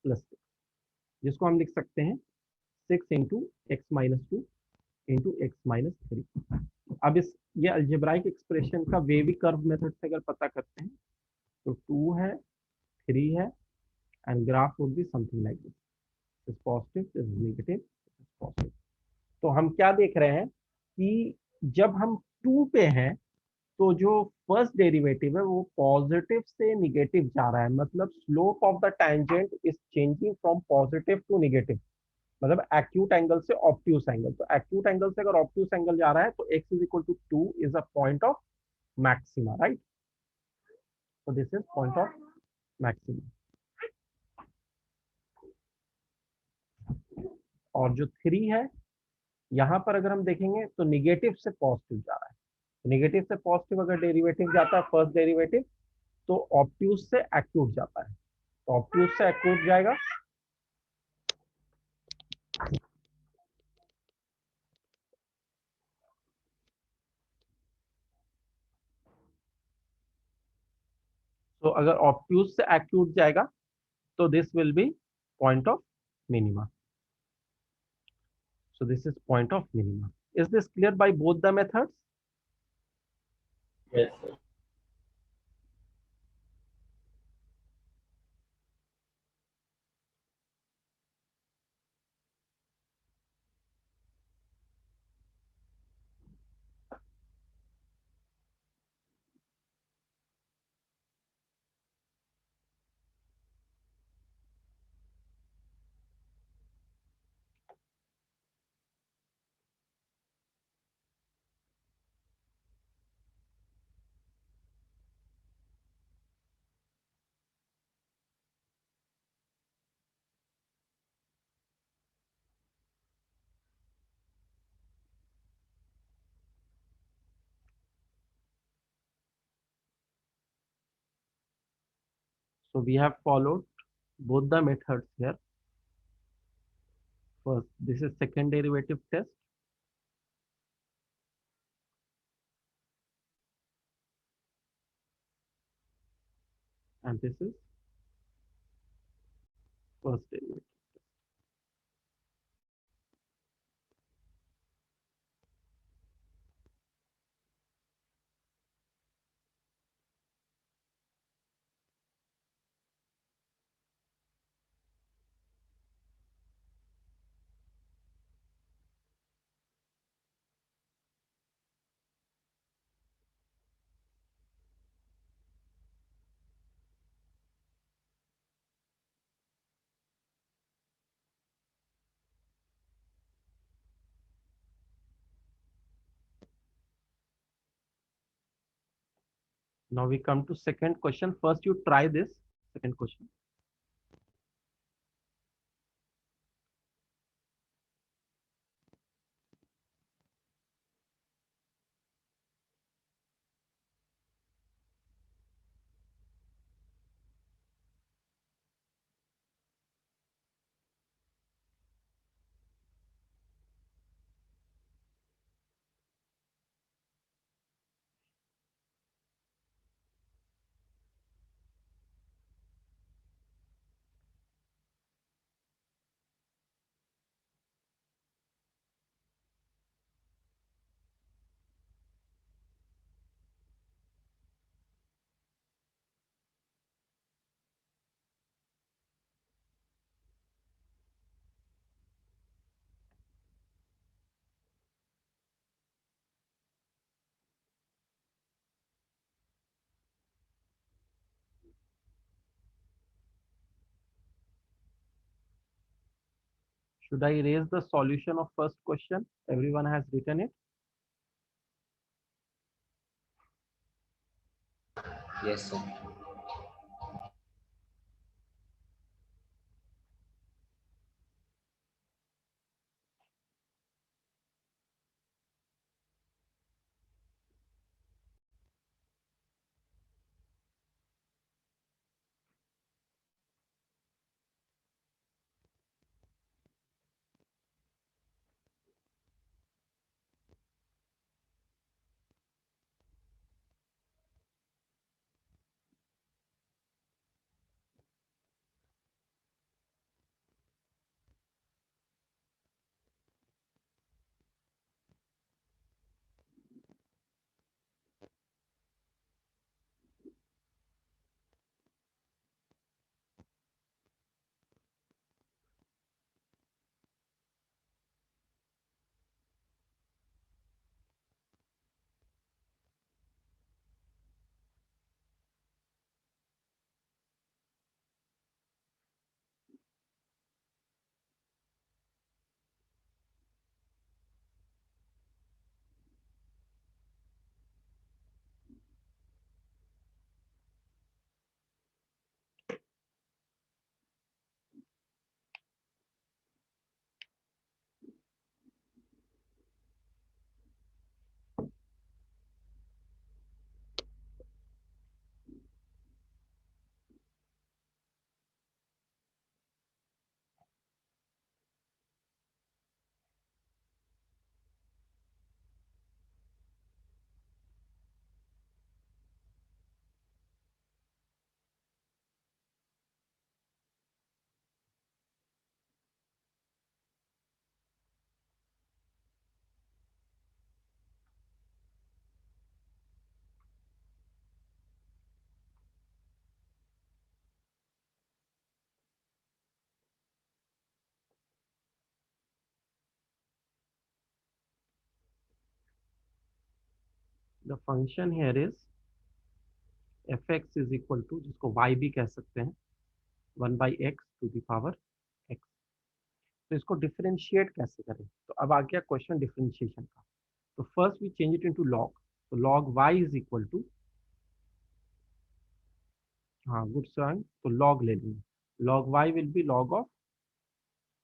plus 6, जिसको हम लिख सकते हैं 6 into x minus 2 into x minus 3. अब इस ये अल्जेब्राइक एक्सप्रेशन का वेवी कर्व मेथड से अगर पता करते हैं तो 2 है, 3 है, and graph would be something like this. Is positive, is negative, is positive. तो हम क्या देख रहे हैं कि जब हम 2 पे हैं तो जो फर्स्ट डेरिवेटिव है वो पॉजिटिव से निगेटिव जा रहा है, मतलब slope of the tangent is changing from positive to negative, मतलब एक्यूट एंगल से ऑब्ट्यूस एंगल. तो एक्यूट एंगल से अगर ऑब्ट्यूस एंगल जा रहा है तो x is equal to 2 is a point of maxima, right. So this is point of maximum. और जो 3 है यहाँ पर अगर हम देखेंगे तो निगेटिव से पॉजिटिव जा रहा है. निगेटिव से पॉजिटिव अगर डेरिवेटिव जाता है फर्स्ट डेरिवेटिव तो ऑब्ट्यूस से एक्यूट जाता है. तो ऑब्ट्यूस से एक्यूट जाएगा, तो अगर ऑब्ट्यूस से एक्यूट जाएगा तो this will B point of minima. So this is point of minima. Is this clear by both the methods? Yes, sir. So we have followed both the methods here. First, this is second derivative test. And this is first derivative. Now we come to second question. First you try this second question. Should I erase the solution of first question? Everyone has written it. Yes, sir. The function here is fx is equal to, जिसको y भी कह सकते हैं, 1/x to the power x. तो इसको differentiate कैसे करें? तो अब आ गया क्वेश्चन डिफरेंशिएशन का. तो first we change it into log. तो log y is equal to, हाँ गुड सॉन्ग, तो log ले लेंगे. log y will be log of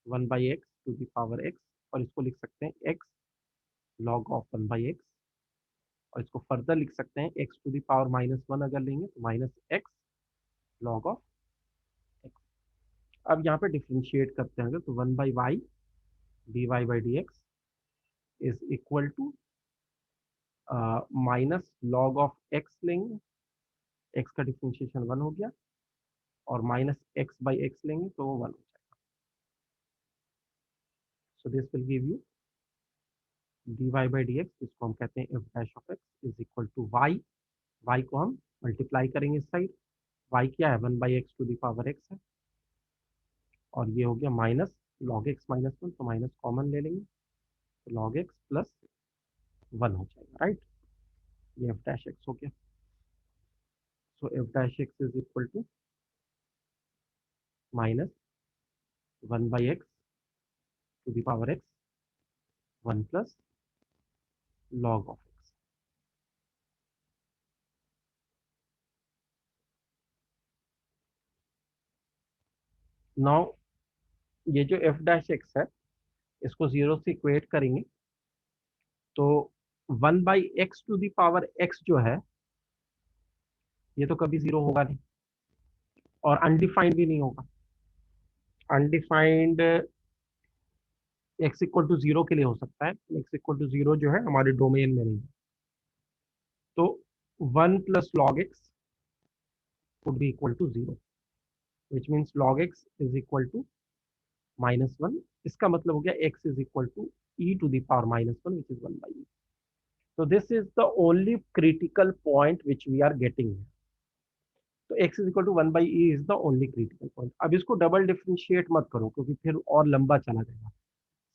1/x to the power x, और इसको लिख सकते हैं x log ऑफ 1/x, और इसको फर्दर लिख सकते हैं x to the power -1 अगर लेंगे तो -x log ऑफ x. अब यहाँ पे डिफरेंशिएट करते हैं तो 1/y dy/dx is equal to minus log of x लेंगे, x का डिफरेंशिएशन 1 हो गया, और -x/x लेंगे तो 1 हो जाएगा. So this will give you dy/dx, जिसको हम कहते हैं f dash of x is equal to y को हम मल्टीप्लाई करेंगे इस साइड. y क्या है? 1/x to the power x है, और ये हो गया माइनस log x -1, तो माइनस कॉमन ले लेंगे, तो log x प्लस 1 हो जाएगा, राइट. ये f डैश x हो गया. So f dash x is equal to minus 1/x to the power x 1 plus log of x. Now ये जो एफ डैश एक्स है इसको 0 से इक्वेट करेंगे तो 1/x⁴ जो है ये तो कभी 0 होगा नहीं और अनडिफाइंड भी नहीं होगा। अनडिफाइंड x=0 के लिए हो सकता है, x=0 जो है हमारे डोमेन में नहीं है। तो 1 + log x would be equal to 0, which means log x is equal to -1। इसका मतलब हो गया x is equal to e⁻−1 which is 1/e। So this is the only critical point which we are getting here। तो x is equal to 1/e is the only critical point। अब इसको double differentiate मत करो क्योंकि फिर और लंबा चला जाएगा।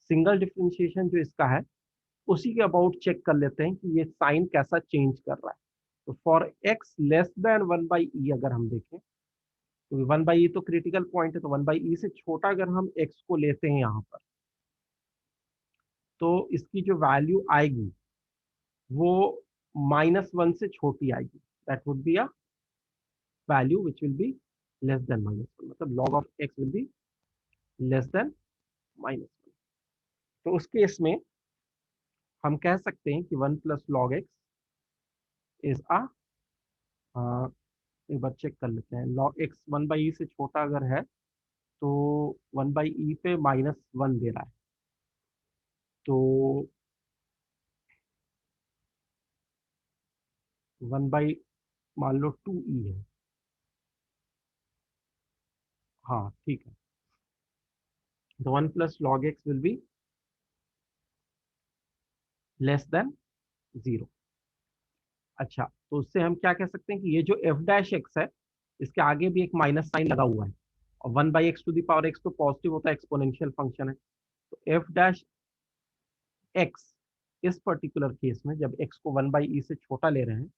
सिंगल डिफरेंशिएशन जो इसका है उसी के अबाउट चेक कर लेते हैं कि ये साइन कैसा चेंज कर रहा है। तो for x less than 1/e अगर हम देखें तो 1/e तो क्रिटिकल पॉइंट है, तो 1/e से छोटा अगर हम x को लेते हैं यहाँ पर तो इसकी जो वैल्यू आएगी वो -1 से छोटी आएगी। That would be a value which will be less than -1, मतलब log of x will be less than -1। तो उस केस में हम कह सकते हैं कि 1 + log x इज अ, एक बार चेक कर लेते हैं, log x 1/e से छोटा अगर है तो 1/e पे -1 दे रहा है, तो 1 बाई मान लो 2e है। हाँ ठीक है, तो 1 + log x will be less than 0। अच्छा, तो उससे हम क्या कह सकते हैं कि ये जो एफ डैश एक्स है इसके आगे भी एक माइनस साइन लगा हुआ है और 1/x⁴x तो पॉजिटिव होता है, एक्सपोनेंशियल फंक्शन है। तो एफ डैश एक्स इस पर्टिकुलर केस में जब x को 1/e से छोटा ले रहे हैं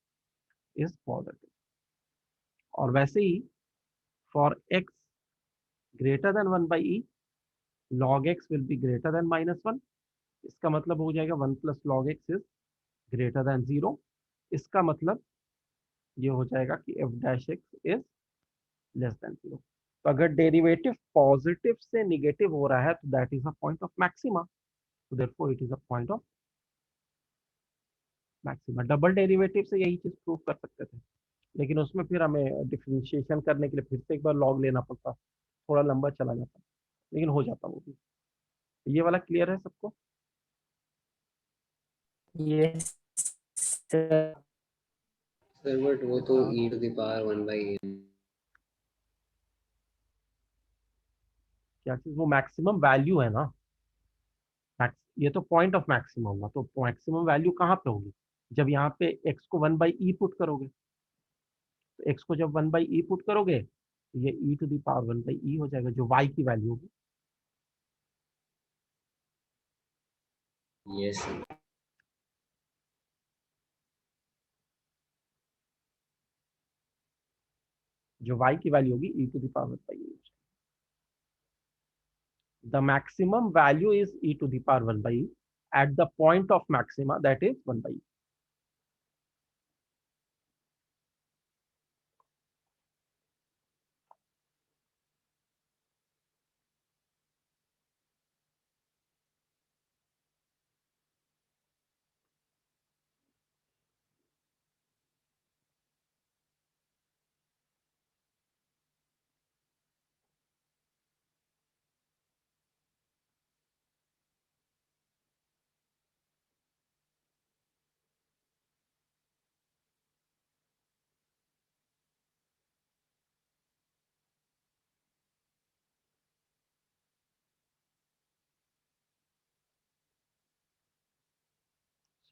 इज पॉजिटिव। और वैसे ही for x greater than 1/e log x will be greater than -1। इसका मतलब हो जाएगा 1 + log x is greater than 0। इसका मतलब ये हो जाएगा कि f dash x is less than 0। तो अगर डेरिवेटिव पॉजिटिव से निगेटिव हो रहा है तो that is a point of maxima, तो therefore it is a point of maxima. Double derivative से यही चीज प्रूव कर सकते थे, लेकिन उसमें फिर हमें डिफरेंशिएशन करने के लिए फिर से एक बार लॉग लेना पड़ता, थोड़ा लंबा चला जाता, लेकिन हो जाता वो भी। ये वाला क्लियर है सबको? Yes sir. सर बट वो तो e⁻1/n। क्या चीज? वो मैक्सिमम वैल्यू है ना, ये तो पॉइंट ऑफ मैक्सिमम हुआ, तो मैक्सिमम वैल्यू कहाँ पे होगी? जब यहाँ पे x को 1/e पुट करोगे, तो x को जब 1/e पुट करोगे तो ये e⁻1/e हो जाएगा जो y की वैल्यू होगी। Yes sir. जो y की वैल्यू होगी e⁻1/e। The maximum value is e⁻1/e at the point of maxima, that is 1/e।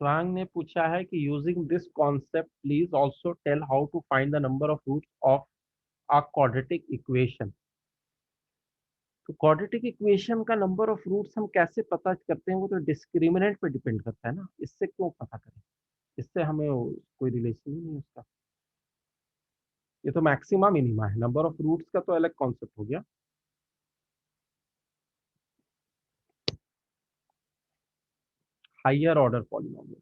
स्वांग ने पूछा है कि using this concept please also tell how to find the number of roots of a quadratic equation. तो quadratic equation का number of roots हम कैसे पता करते हैं? वो तो डिस्क्रिमिनेंट पे डिपेंड करता है ना, इससे क्यों पता करें? इससे हमें कोई रिलेशन ही नहीं है उसका। ये तो मैक्सिमा मिनिमा है, नंबर ऑफ रूट्स का तो अलग कॉन्सेप्ट हो गया। Higher order polynomial.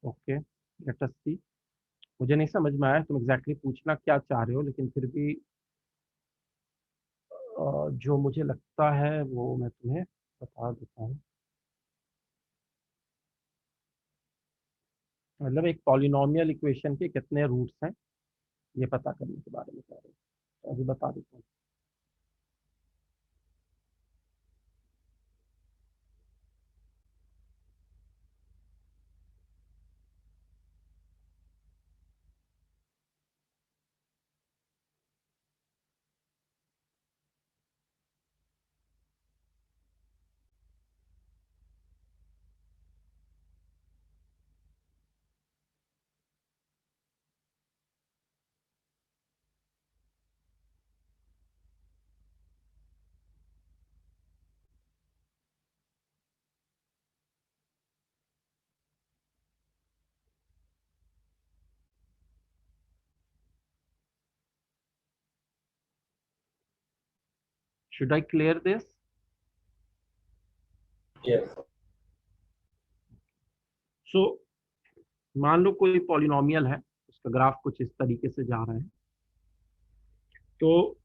Okay, let us see. मुझे नहीं समझ में आया तुम एग्जैक्टली पूछना क्या चाह रहे हो, लेकिन फिर भी जो मुझे लगता है वो मैं तुम्हें बता देता हूँ। मतलब एक पॉलिनोमियल इक्वेशन के कितने रूट्स हैं ये पता करने के बारे में कह रहे हो, तो अभी बता देता हूँ। Should I clear this? Yes. सो मान लो कोई पॉलिनोमियल है, उसका ग्राफ कुछ इस तरीके से जा रहा है, तो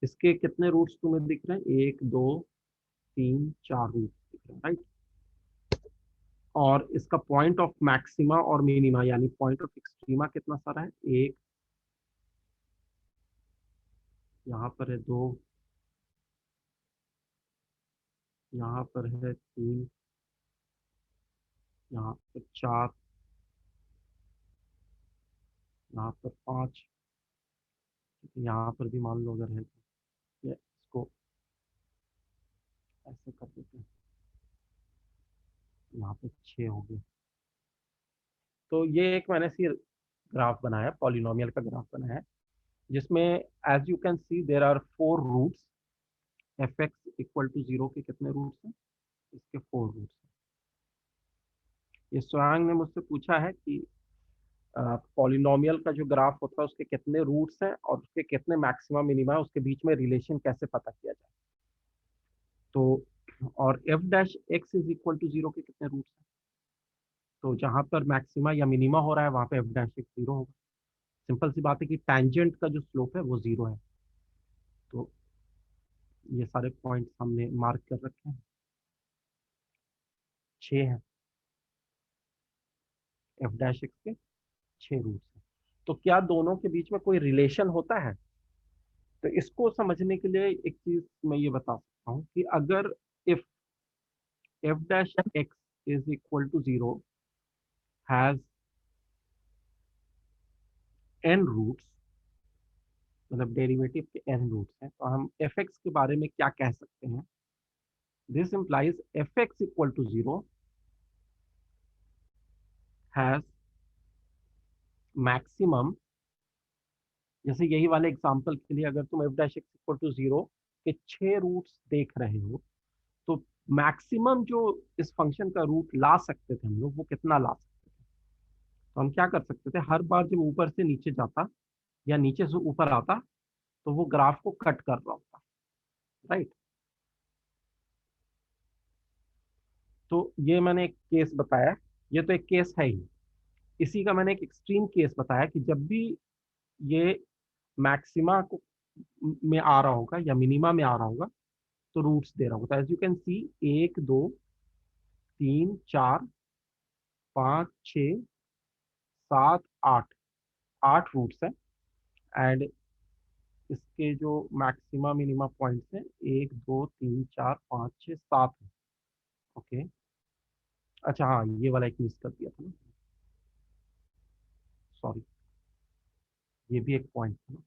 इसके कितने रूट्स तुम्हें दिख रहे हैं? 1 2 3 4 रूट्स दिख रहे हैं, राइट? और इसका पॉइंट ऑफ मैक्सिमा और मिनिमा यानी पॉइंट ऑफ एक्सट्रीमा कितना सारा है? 1, यहाँ पर है 2, यहाँ पर है 3, यहाँ पर 4, यहाँ पर 5, यहाँ पर भी मान लो अगर है तो ये इसको ऐसे कर देते हैं, यहाँ पे 6 हो गए। तो ये एक मैंने सी ग्राफ बनाया, पॉलिनोमियल का ग्राफ बनाया है, जिसमें as you can see there are 4 roots. F x equal to 0 के कितने रूट्स हैं? इसके 4 रूट्स हैं। ये स्वांग ने मुझसे पूछा है कि पॉलिनोमियल का जो ग्राफ होता है उसके कितने रूट्स हैं और उसके कितने मैक्सिमम मिनिमा है, उसके बीच में रिलेशन कैसे पता किया जाए। तो और f dash x is equal to 0 के कितने रूट्स हैं? तो जहां पर मैक्सिमा या मिनिमा हो रहा है वहां पे एफ डैश एक्स 0 होगा। सिंपल सी बात है कि टैंजेंट का जो स्लोप है वो 0 है। तो ये सारे पॉइंट्स हमने मार्क कर रखे हैं, 6 हैं, एफ डैश एक्स के 6 रूट्स हैं। तो क्या दोनों के बीच में कोई रिलेशन होता है? तो इसको समझने के लिए एक चीज मैं ये बता सकता हूँ कि अगर if f dash x is equal to 0 has n roots, मतलब डेरिवेटिव के n रूट्स हैं, तो हम एफ एक्स के बारे में क्या कह सकते हैं? This implies f x equal to 0 has maximum. जैसे यही वाले एग्जांपल के लिए अगर तुम f dash x equal to 0 के 6 रूट्स देख रहे हो, तो मैक्सिमम जो इस फंक्शन का रूट ला सकते थे हम लोग, वो कितना ला सकते थे? तो हम क्या कर सकते थे, हर बार जब ऊपर से नीचे जाता या नीचे से ऊपर आता तो वो ग्राफ को कट कर रहा होता, राइट? तो ये मैंने एक केस बताया, ये तो एक केस है ही। इसी का मैंने एक एक्सट्रीम केस बताया कि जब भी ये मैक्सिमा को में आ रहा होगा या मिनिमा में आ रहा होगा तो रूट्स दे रहा होगा। As you can see 1 2 3 4 5 6 7 8, 8 roots हैं। एंड इसके जो मैक्सिमा मिनिमा पॉइंट्स हैं 1 2 3 4 5 6 7 है। ओके, अच्छा हाँ, ये वाला एक मिस कर दिया था ना, सॉरी, ये भी एक पॉइंट था ना,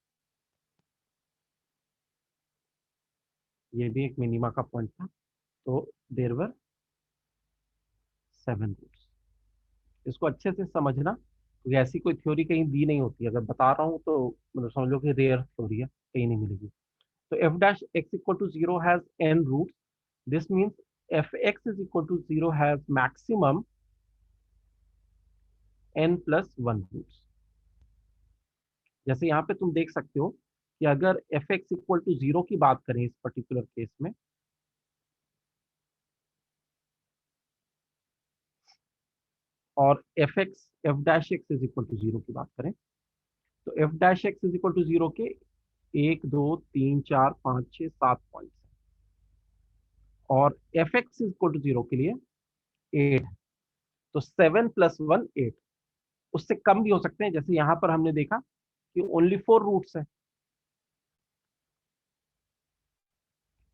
ये भी एक मिनिमा का पॉइंट था। तो देयर वर 7 रूट्स। इसको अच्छे से समझना, क्योंकि ऐसी कोई थ्योरी कहीं दी नहीं होती। अगर बता रहा हूँ तो मतलब समझ लो कि रेयर थ्योरी है, कहीं नहीं मिलेगी। तो f dash x equal to 0 has n roots. This means f x is equal to 0 has maximum n plus 1 roots. जैसे यहाँ पे तुम देख सकते हो कि अगर एफ एक्स इक्वल टू 0 की बात करें इस पर्टिकुलर केस में, और f dash x is equal to 0 की बात करें तो f dash x is equal to 0 के 1 2 3 4 5 6 7 पॉइंट्स हैं और f x is equal to 0 के लिए 8। तो 7 + 1 8, उससे कम भी हो सकते हैं, जैसे यहां पर हमने देखा कि ओनली 4 रूट्स है।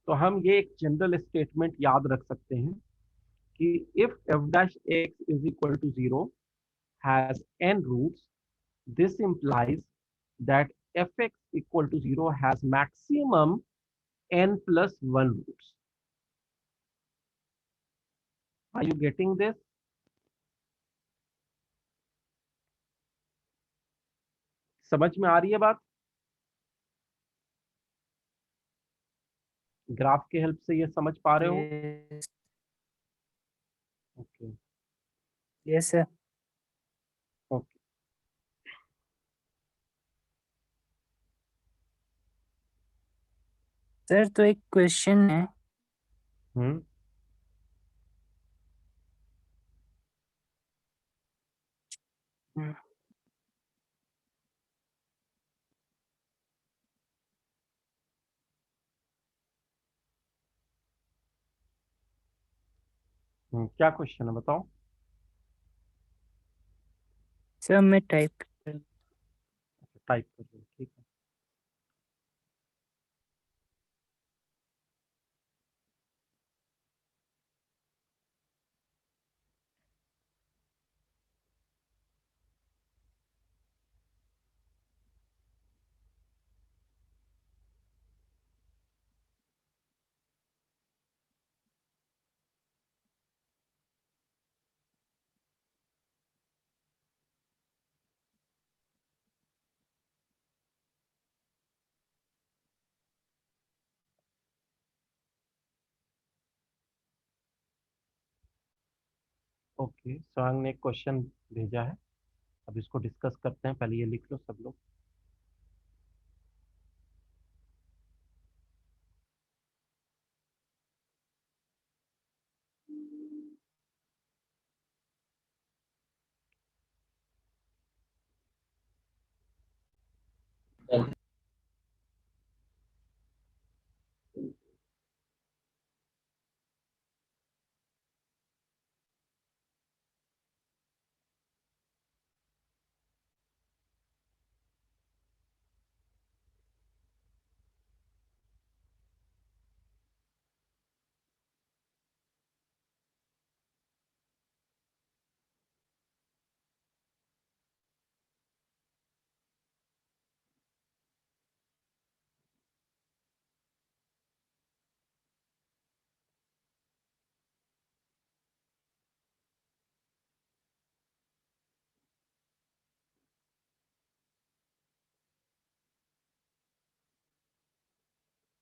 तो हम ये एक जनरल स्टेटमेंट याद रख सकते हैं कि if f dash x is equal to 0 has n roots, this implies that fx equal to 0 has maximum n plus 1 roots. Are you getting this? समझ में आ रही है बात? ग्राफ के हेल्प से ये समझ पा रहे हो? yes okay yes sir okay sir तो एक क्वेश्चन है हम्म क्या क्वेश्चन है बताओ? सर मैं टाइप टाइप कर लो, ठीक है। ओके, स्वांग ने एक क्वेश्चन भेजा है, अब इसको डिस्कस करते हैं। पहले ये लिख लो सब लोग।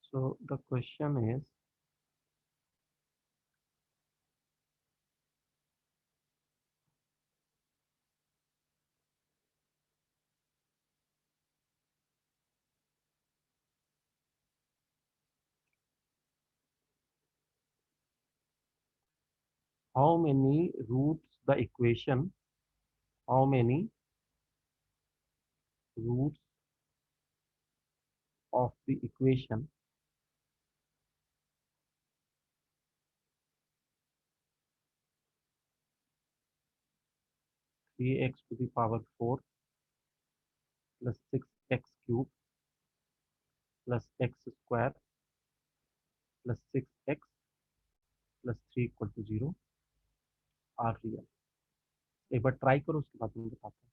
So the question is how many roots the equation, how many roots of the equation 3x to the power 4 plus 6x cube plus x square plus 6x plus 3 equal to 0 are real। एक बार try करो, उसके बाद मैं बताता हूँ।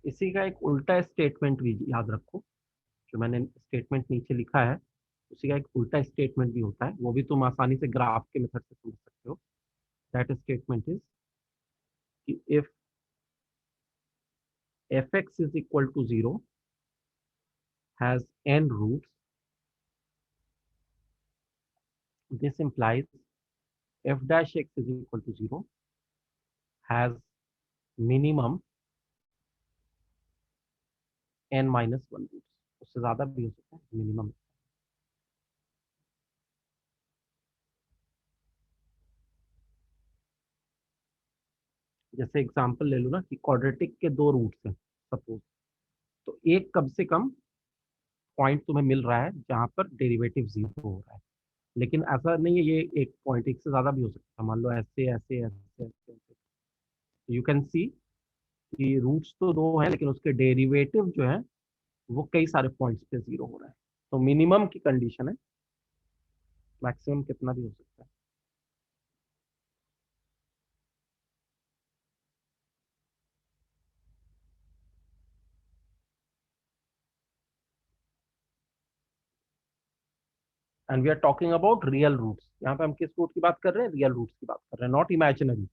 इसी का एक उल्टा स्टेटमेंट भी याद रखो, जो मैंने स्टेटमेंट नीचे लिखा है उसी का एक उल्टा स्टेटमेंट भी होता है, वो भी तुम आसानी से ग्राफ के मेथड से समझ सकते हो। दैट स्टेटमेंट इज कि if f x is equal to 0 has n roots, this implies f dash x is equal to 0 has minimum n minus 1 roots. उससे ज्यादा भी हो सकता है मिनिमम। जैसे एग्जांपल ले लो ना कि क्वाड्रेटिक के 2 रूट्स हैं सपोज, तो एक कम से कम पॉइंट तुम्हें मिल रहा है जहां पर डेरिवेटिव 0 हो रहा है, लेकिन ऐसा नहीं है ये एक पॉइंट, एक से ज्यादा भी हो सकता है। मान लो ऐसे ऐसे ऐसे ऐसे ऐसे, यू कैन सी कि रूट्स तो 2 हैं लेकिन उसके डेरिवेटिव जो है वो कई सारे पॉइंट्स पे 0 हो रहा है। तो मिनिमम की कंडीशन है, मैक्सिमम कितना भी हो सकता है। And we are talking about real roots. यहाँ पे हम किस रूट की बात कर रहे हैं? रियल रूट्स की बात कर रहे हैं, नॉट इमेजिनरी।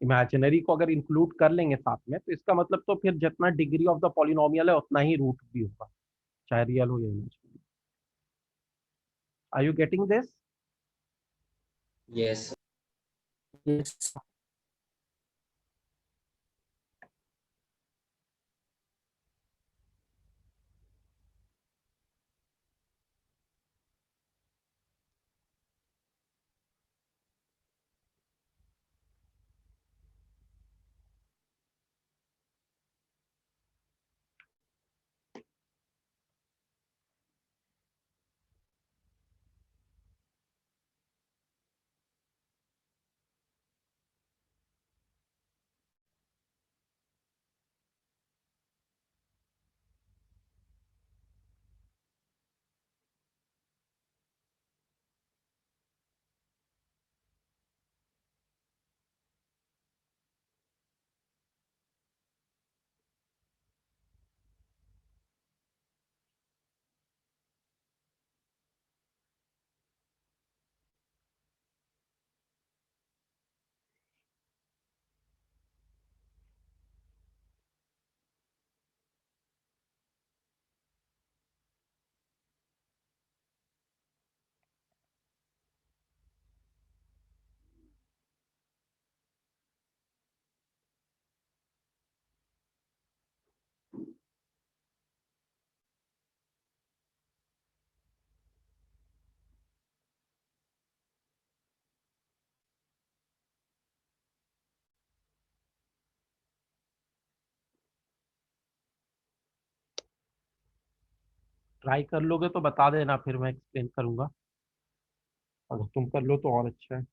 इमेजिनरी को अगर इंक्लूड कर लेंगे साथ में तो इसका मतलब तो फिर जितना डिग्री ऑफ द पॉलिनोमियल है उतना ही रूट भी होगा, चाहे रियल हो या imaginary. Are you getting this? Yes Yes. Try कर लोगे तो बता देना, फिर मैं एक्सप्लेन करूंगा। अगर तुम कर लो तो और अच्छा है।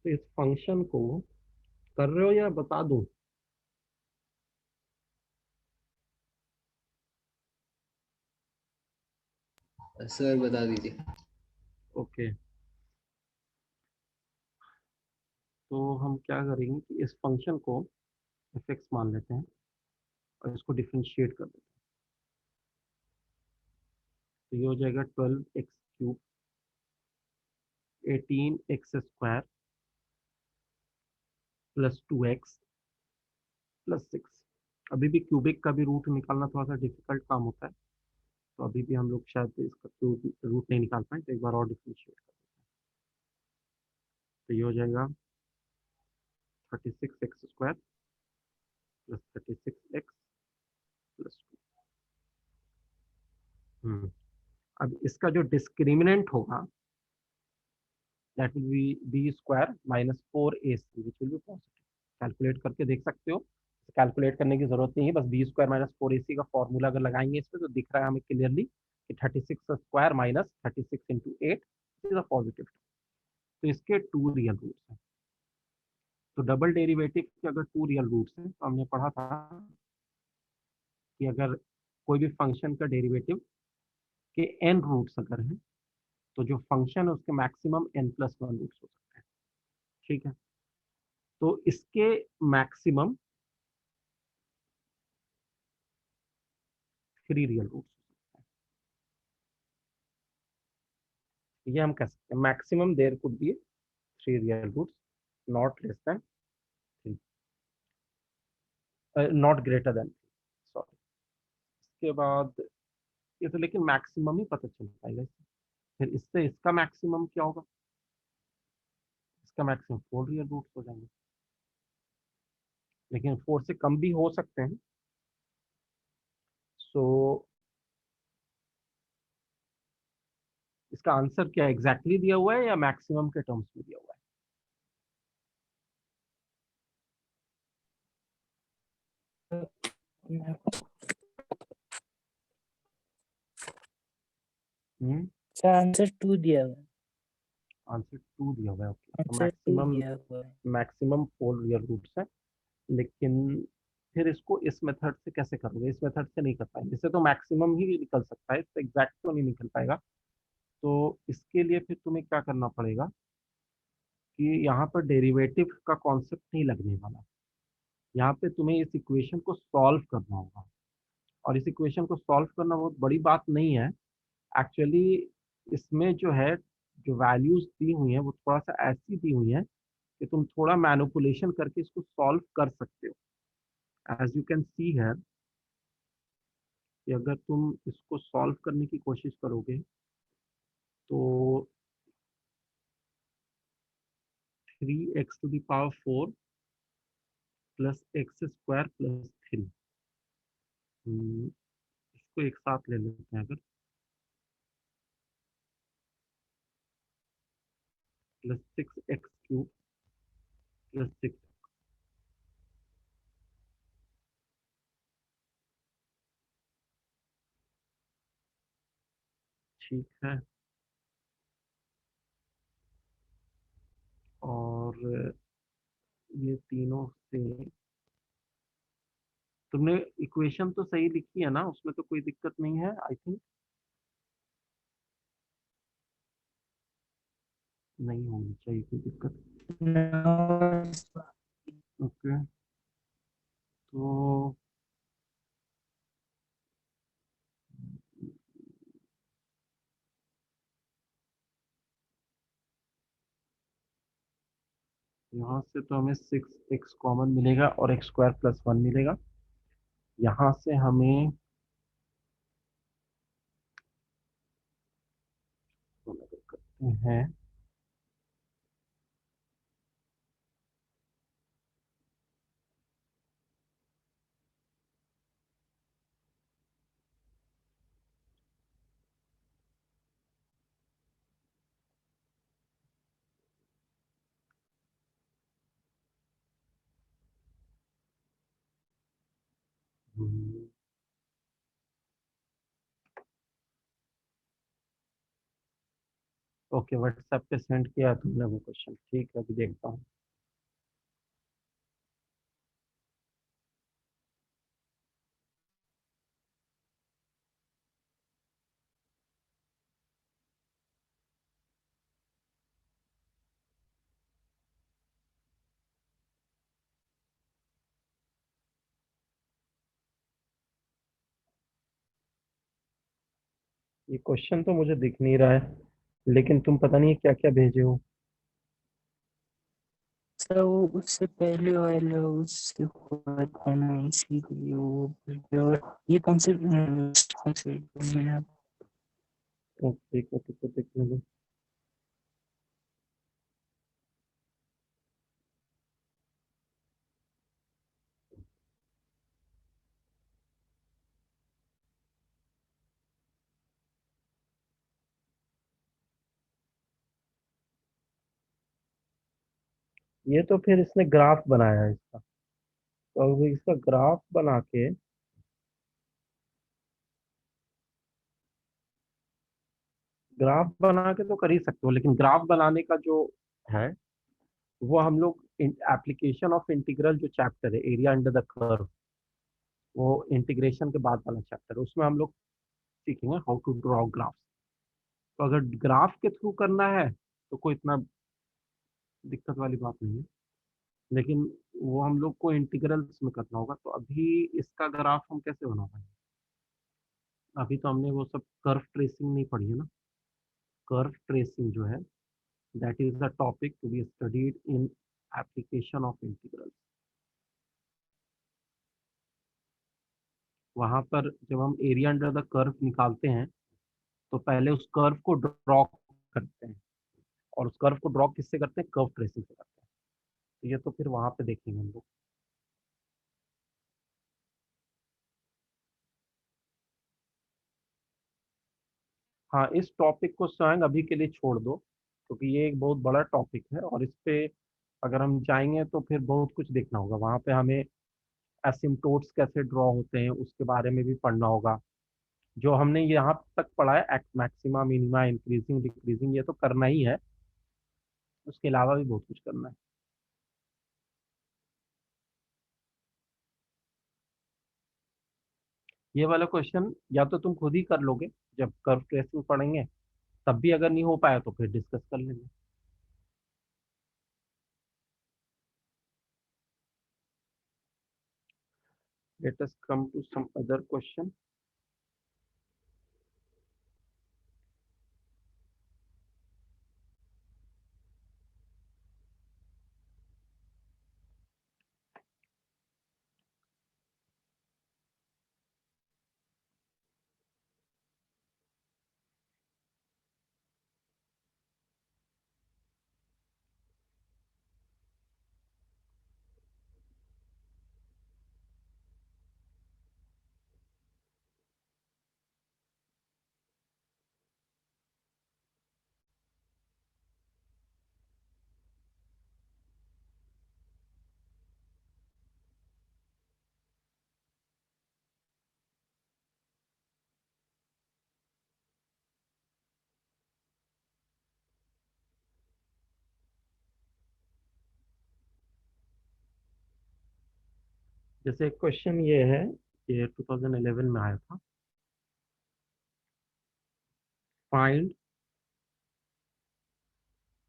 तो इस फंक्शन को कर रहे हो या बता दूं? सर बता दीजिए। ओके, तो हम क्या करेंगे कि इस फंक्शन को एफ एक्स मान लेते हैं और इसको डिफ्रेंशिएट कर देते हैं। तो ये हो जाएगा 12x³ 18x² plus 2x plus 6। अभी भी क्यूबिक का भी रूट निकालना थोड़ा सा डिफिकल्ट काम होता है, तो अभी भी हम लोग शायद इसका रूट नहीं निकाल पाए, तो एक बार और डिफ्रेंशिएट कर। तो ये हो जाएगा 36x² प्लस 36x प्लस 2। अब इसका जो डिस्क्रिमिनेंट होगा that will be b square minus 4ac which will be positive. Calculate करके देख सकते हो, कैलकुलेट करने की जरूरत नहीं है, बस बी स्क्वायर माइनस 4ac का फॉर्मूला अगर लगाएंगे इसमें तो दिख रहा है हमें क्लियरली कि 36² minus 36 into 8 is a positive. तो इसके 2 रियल रूट्स हैं। तो डबल डेरिवेटिव के अगर 2 रियल रूट्स हैं तो हमने पढ़ा था कि अगर कोई भी फंक्शन का डेरिवेटिव के n रूट्स अगर हैं तो जो फंक्शन है उसके मैक्सिमम n+1 रूट्स हो सकते हैं। ठीक है, तो इसके मैक्सिमम 3 रियल रूट्स हो सकते हैं। ये हम कह सकते हैं maximum there could be 3 real roots not less than 3, not greater than 3, sorry. इसके बाद ये तो लेकिन मैक्सिमम ही पता चल पाएगा इससे। फिर इससे इसका मैक्सिमम क्या होगा, इसका मैक्सिमम 4 रियल रूट्स हो जाएंगे, लेकिन 4 से कम भी हो सकते हैं। सो इसका आंसर क्या एग्जैक्टली दिया हुआ है या मैक्सिमम के टर्म्स में दिया हुआ है? आंसर 2 दिया हुआ है। आंसर 2 दिया हुआ है, ओके। तो आंसर 2 दिया हुआ है। मैक्सिमम 4 रियल रूट्स है, लेकिन फिर इसको इस मेथड से कैसे करोगे? इस मेथड से नहीं कर पाएंगे, इससे तो मैक्सिमम ही निकल सकता है, इससे एग्जैक्ट तो नहीं निकल पाएगा। तो इसके लिए फिर तुम्हें क्या करना पड़ेगा कि यहाँ पर डेरिवेटिव का कॉन्सेप्ट नहीं लगने वाला, यहाँ पे तुम्हें इस इक्वेशन को सॉल्व करना होगा। और इस इक्वेशन को सॉल्व करना बहुत बड़ी बात नहीं है एक्चुअली। इसमें जो है, जो वैल्यूज दी हुई हैं वो थोड़ा सा ऐसी दी हुई हैं कि तुम थोड़ा मैनिपुलेशन करके इसको सॉल्व कर सकते हो। एज यू कैन सी है कि अगर तुम इसको सॉल्व करने की कोशिश करोगे तो 3x⁴ प्लस x² प्लस 3, इसको एक साथ ले लेते हैं अगर, प्लस 6x³ प्लस 6, ठीक है। और ये तीनों से तुमने इक्वेशन तो सही लिखी है ना, उसमें तो कोई दिक्कत नहीं है आई थिंक, नहीं होनी चाहिए कोई दिक्कत। ओके, तो यहाँ से तो हमें 6x कॉमन मिलेगा और x² प्लस 1 मिलेगा। यहाँ से हमें करते हैं ओके, व्हाट्सएप पे सेंड किया तुमने वो क्वेश्चन, ठीक है अभी देखता हूँ। ये क्वेश्चन तो मुझे दिख नहीं रहा है, लेकिन तुम पता नहीं क्या क्या भेजे हो। सर वो उससे पहले वाला उससे हुआ था ना, इसीलिए वो ये कौन से में ठीक है, ठीक है, देखने दो। ये तो फिर इसने ग्राफ बनाया है इसका, तो अब इसका ग्राफ बना के, ग्राफ बना के तो कर ही सकते हो, लेकिन ग्राफ बनाने का जो है वो हम लोग एप्लीकेशन ऑफ इंटीग्रल जो चैप्टर है एरिया अंडर द कर्व, वो इंटीग्रेशन के बाद वाला चैप्टर है, उसमें हम लोग सीखेंगे हाउ टू ड्रॉ ग्राफ। तो अगर ग्राफ के थ्रू करना है तो कोई इतना दिक्कत वाली बात नहीं है, लेकिन वो हम लोग को इंटीग्रल्स में करना होगा। तो अभी इसका ग्राफ हम कैसे बना पाएंगे? अभी तो हमने वो सब कर्व ट्रेसिंग नहीं पढ़ी है ना। कर्व ट्रेसिंग जो है that is the topic to be studied in application of integral. वहां पर जब हम एरिया अंडर द कर्व निकालते हैं तो पहले उस कर्व को ड्रॉ करते हैं, और उस कर्व को ड्रॉ किससे करते हैं? कर्व ट्रेसिंग से करते हैं। तो ये तो फिर वहां पे देखेंगे हम लोग। हाँ, इस टॉपिक को स्वयं अभी के लिए छोड़ दो, क्योंकि ये एक बहुत बड़ा टॉपिक है, और इस पे अगर हम जाएंगे तो फिर बहुत कुछ देखना होगा। वहाँ पे हमें एसिम्टोट्स कैसे ड्रॉ होते हैं उसके बारे में भी पढ़ना होगा। जो हमने यहाँ तक पढ़ा है मैक्सिमा मिनिमा इंक्रीजिंग डिक्रीजिंग, ये तो करना ही है, उसके अलावा भी बहुत कुछ करना है। ये वाला क्वेश्चन या तो तुम खुद ही कर लोगे जब कर्व ट्रेसिंग पढ़ेंगे, तब भी अगर नहीं हो पाया तो फिर डिस्कस कर लेंगे। Let us come to some other question. जैसे क्वेश्चन ये है, ये 2011 में आया था। Find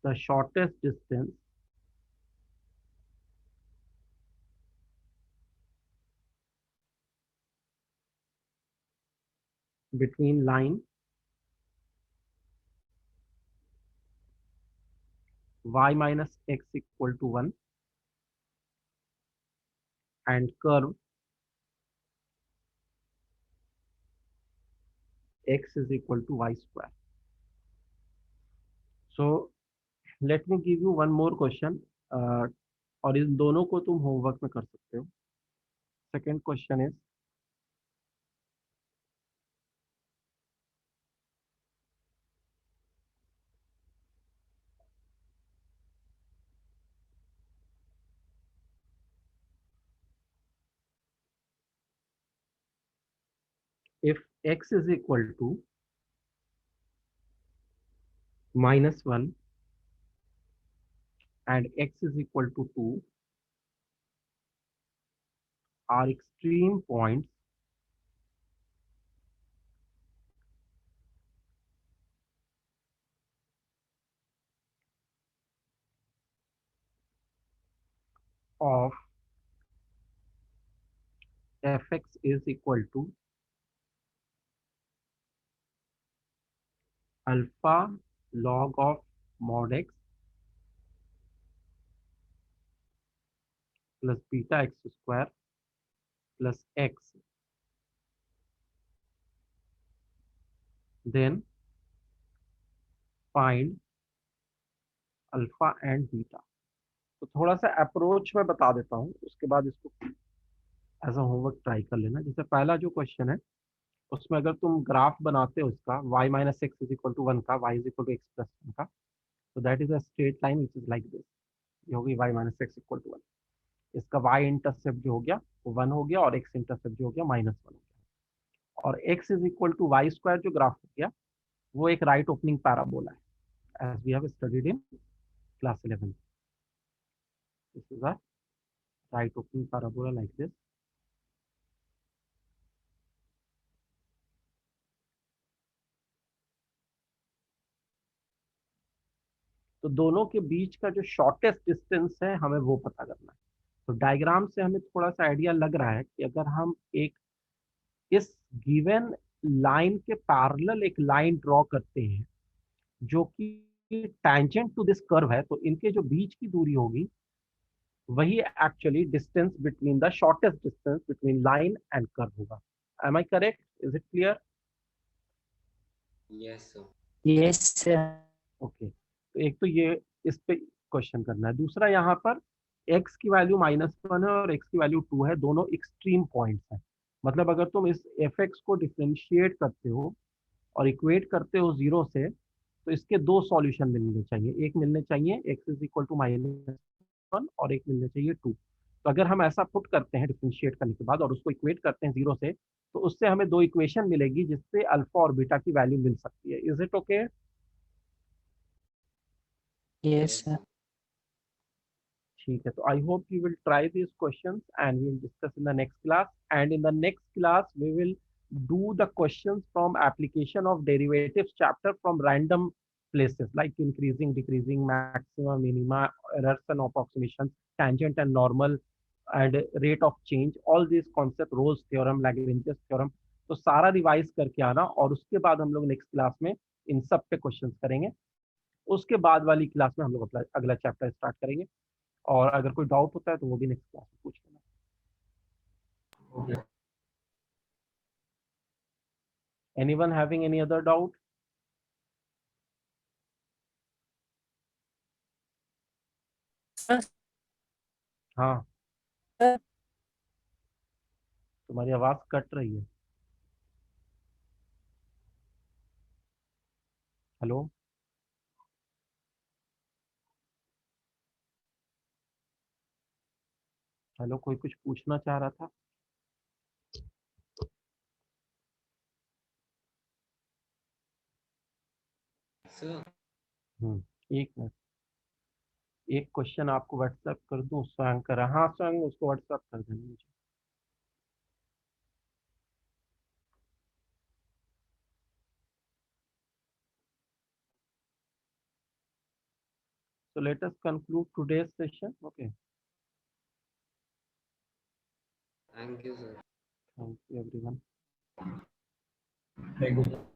the shortest distance between line y minus x equal to 1 and curve x is equal to y square. So let me give you one more question, और इन दोनों को तुम होमवर्क में कर सकते हो। Second question is, if x is equal to -1 and x is equal to 2 are extreme points of fx is equal to alpha log of mod x plus beta x square plus x, then find alpha and beta. तो थोड़ा सा approach में बता देता हूँ, उसके बाद इसको एज अ होमवर्क ट्राई कर लेना। जैसे पहला जो क्वेश्चन है उसमें अगर तुम ग्राफ बनाते हो इसका y minus x is equal to 1 का, y is equal to x plus 1 का, तो that is a straight line which is like this. ये होगी y minus x equal to 1। इसका y इंटरसेप्ट जो हो गया वो 1 हो गया और x इंटरसेप्ट जो हो गया -1 हो गया। और x is equal to y square जो ग्राफ हो गया वो एक राइट ओपनिंग पैराबोला है, as we have studied in class 11। This is a right opening parabola like this. तो दोनों के बीच का जो शॉर्टेस्ट डिस्टेंस है हमें वो पता करना है। तो डायग्राम से हमें थोड़ा सा आइडिया लग रहा है कि अगर हम एक इस गिवन लाइन के पैरेलल एक लाइन ड्रॉ करते हैं जो कि टैंजेंट टू दिस कर्व है, तो इनके जो बीच की दूरी होगी वही actually distance between the shortest distance between line and curve होगा। Am I correct? Is it clear? Yes sir. Yes, sir. Okay, तो एक तो ये इस पे क्वेश्चन करना है। दूसरा यहाँ पर x की वैल्यू -1 है और x की वैल्यू 2 है, दोनों एक्सट्रीम पॉइंट्स हैं। मतलब अगर तुम इस fx को डिफरेंशिएट करते हो और इक्वेट करते हो 0 से, तो इसके दो सॉल्यूशन मिलने चाहिए। एक मिलने चाहिए x इज इक्वल टू -1 और एक मिलने चाहिए 2। तो अगर हम ऐसा पुट करते हैं डिफरेंशिएट करने के बाद और उसको इक्वेट करते हैं 0 से, तो उससे हमें दो इक्वेशन मिलेगी जिससे अल्फा और बीटा की वैल्यू मिल सकती है। Is it okay? Yes, sir. ठीक है, तो I hope you will try this questions and we will discuss in the next class. And in the next class we will do the questions from application of derivatives chapter from random places like increasing, decreasing, maxima, minima, errors and approximations, tangent and normal, and rate of change, all these concept, Rolle's theorem, Lagrange's theorem, तो सारा revise करके आना। और उसके बाद हम लोग next class में इन सब पे क्वेश्चंस करेंगे। उसके बाद वाली क्लास में हम लोग अपना अगला चैप्टर स्टार्ट करेंगे। और अगर कोई डाउट होता है तो वो भी नेक्स्ट क्लास में पूछ लेना। Okay. Anyone having any other doubt? Sir, हाँ, sir. तुम्हारी आवाज कट रही है। हेलो, हेलो, कोई कुछ पूछना चाह रहा था? सर एक मिनट, एक क्वेश्चन आपको व्हाट्सएप कर दूं, स्वयं करा। हाँ स्वयं, उसको व्हाट्सएप कर देना मुझे। So let us conclude today's session. Okay. Thank you sir. Thank you everyone. Thank you.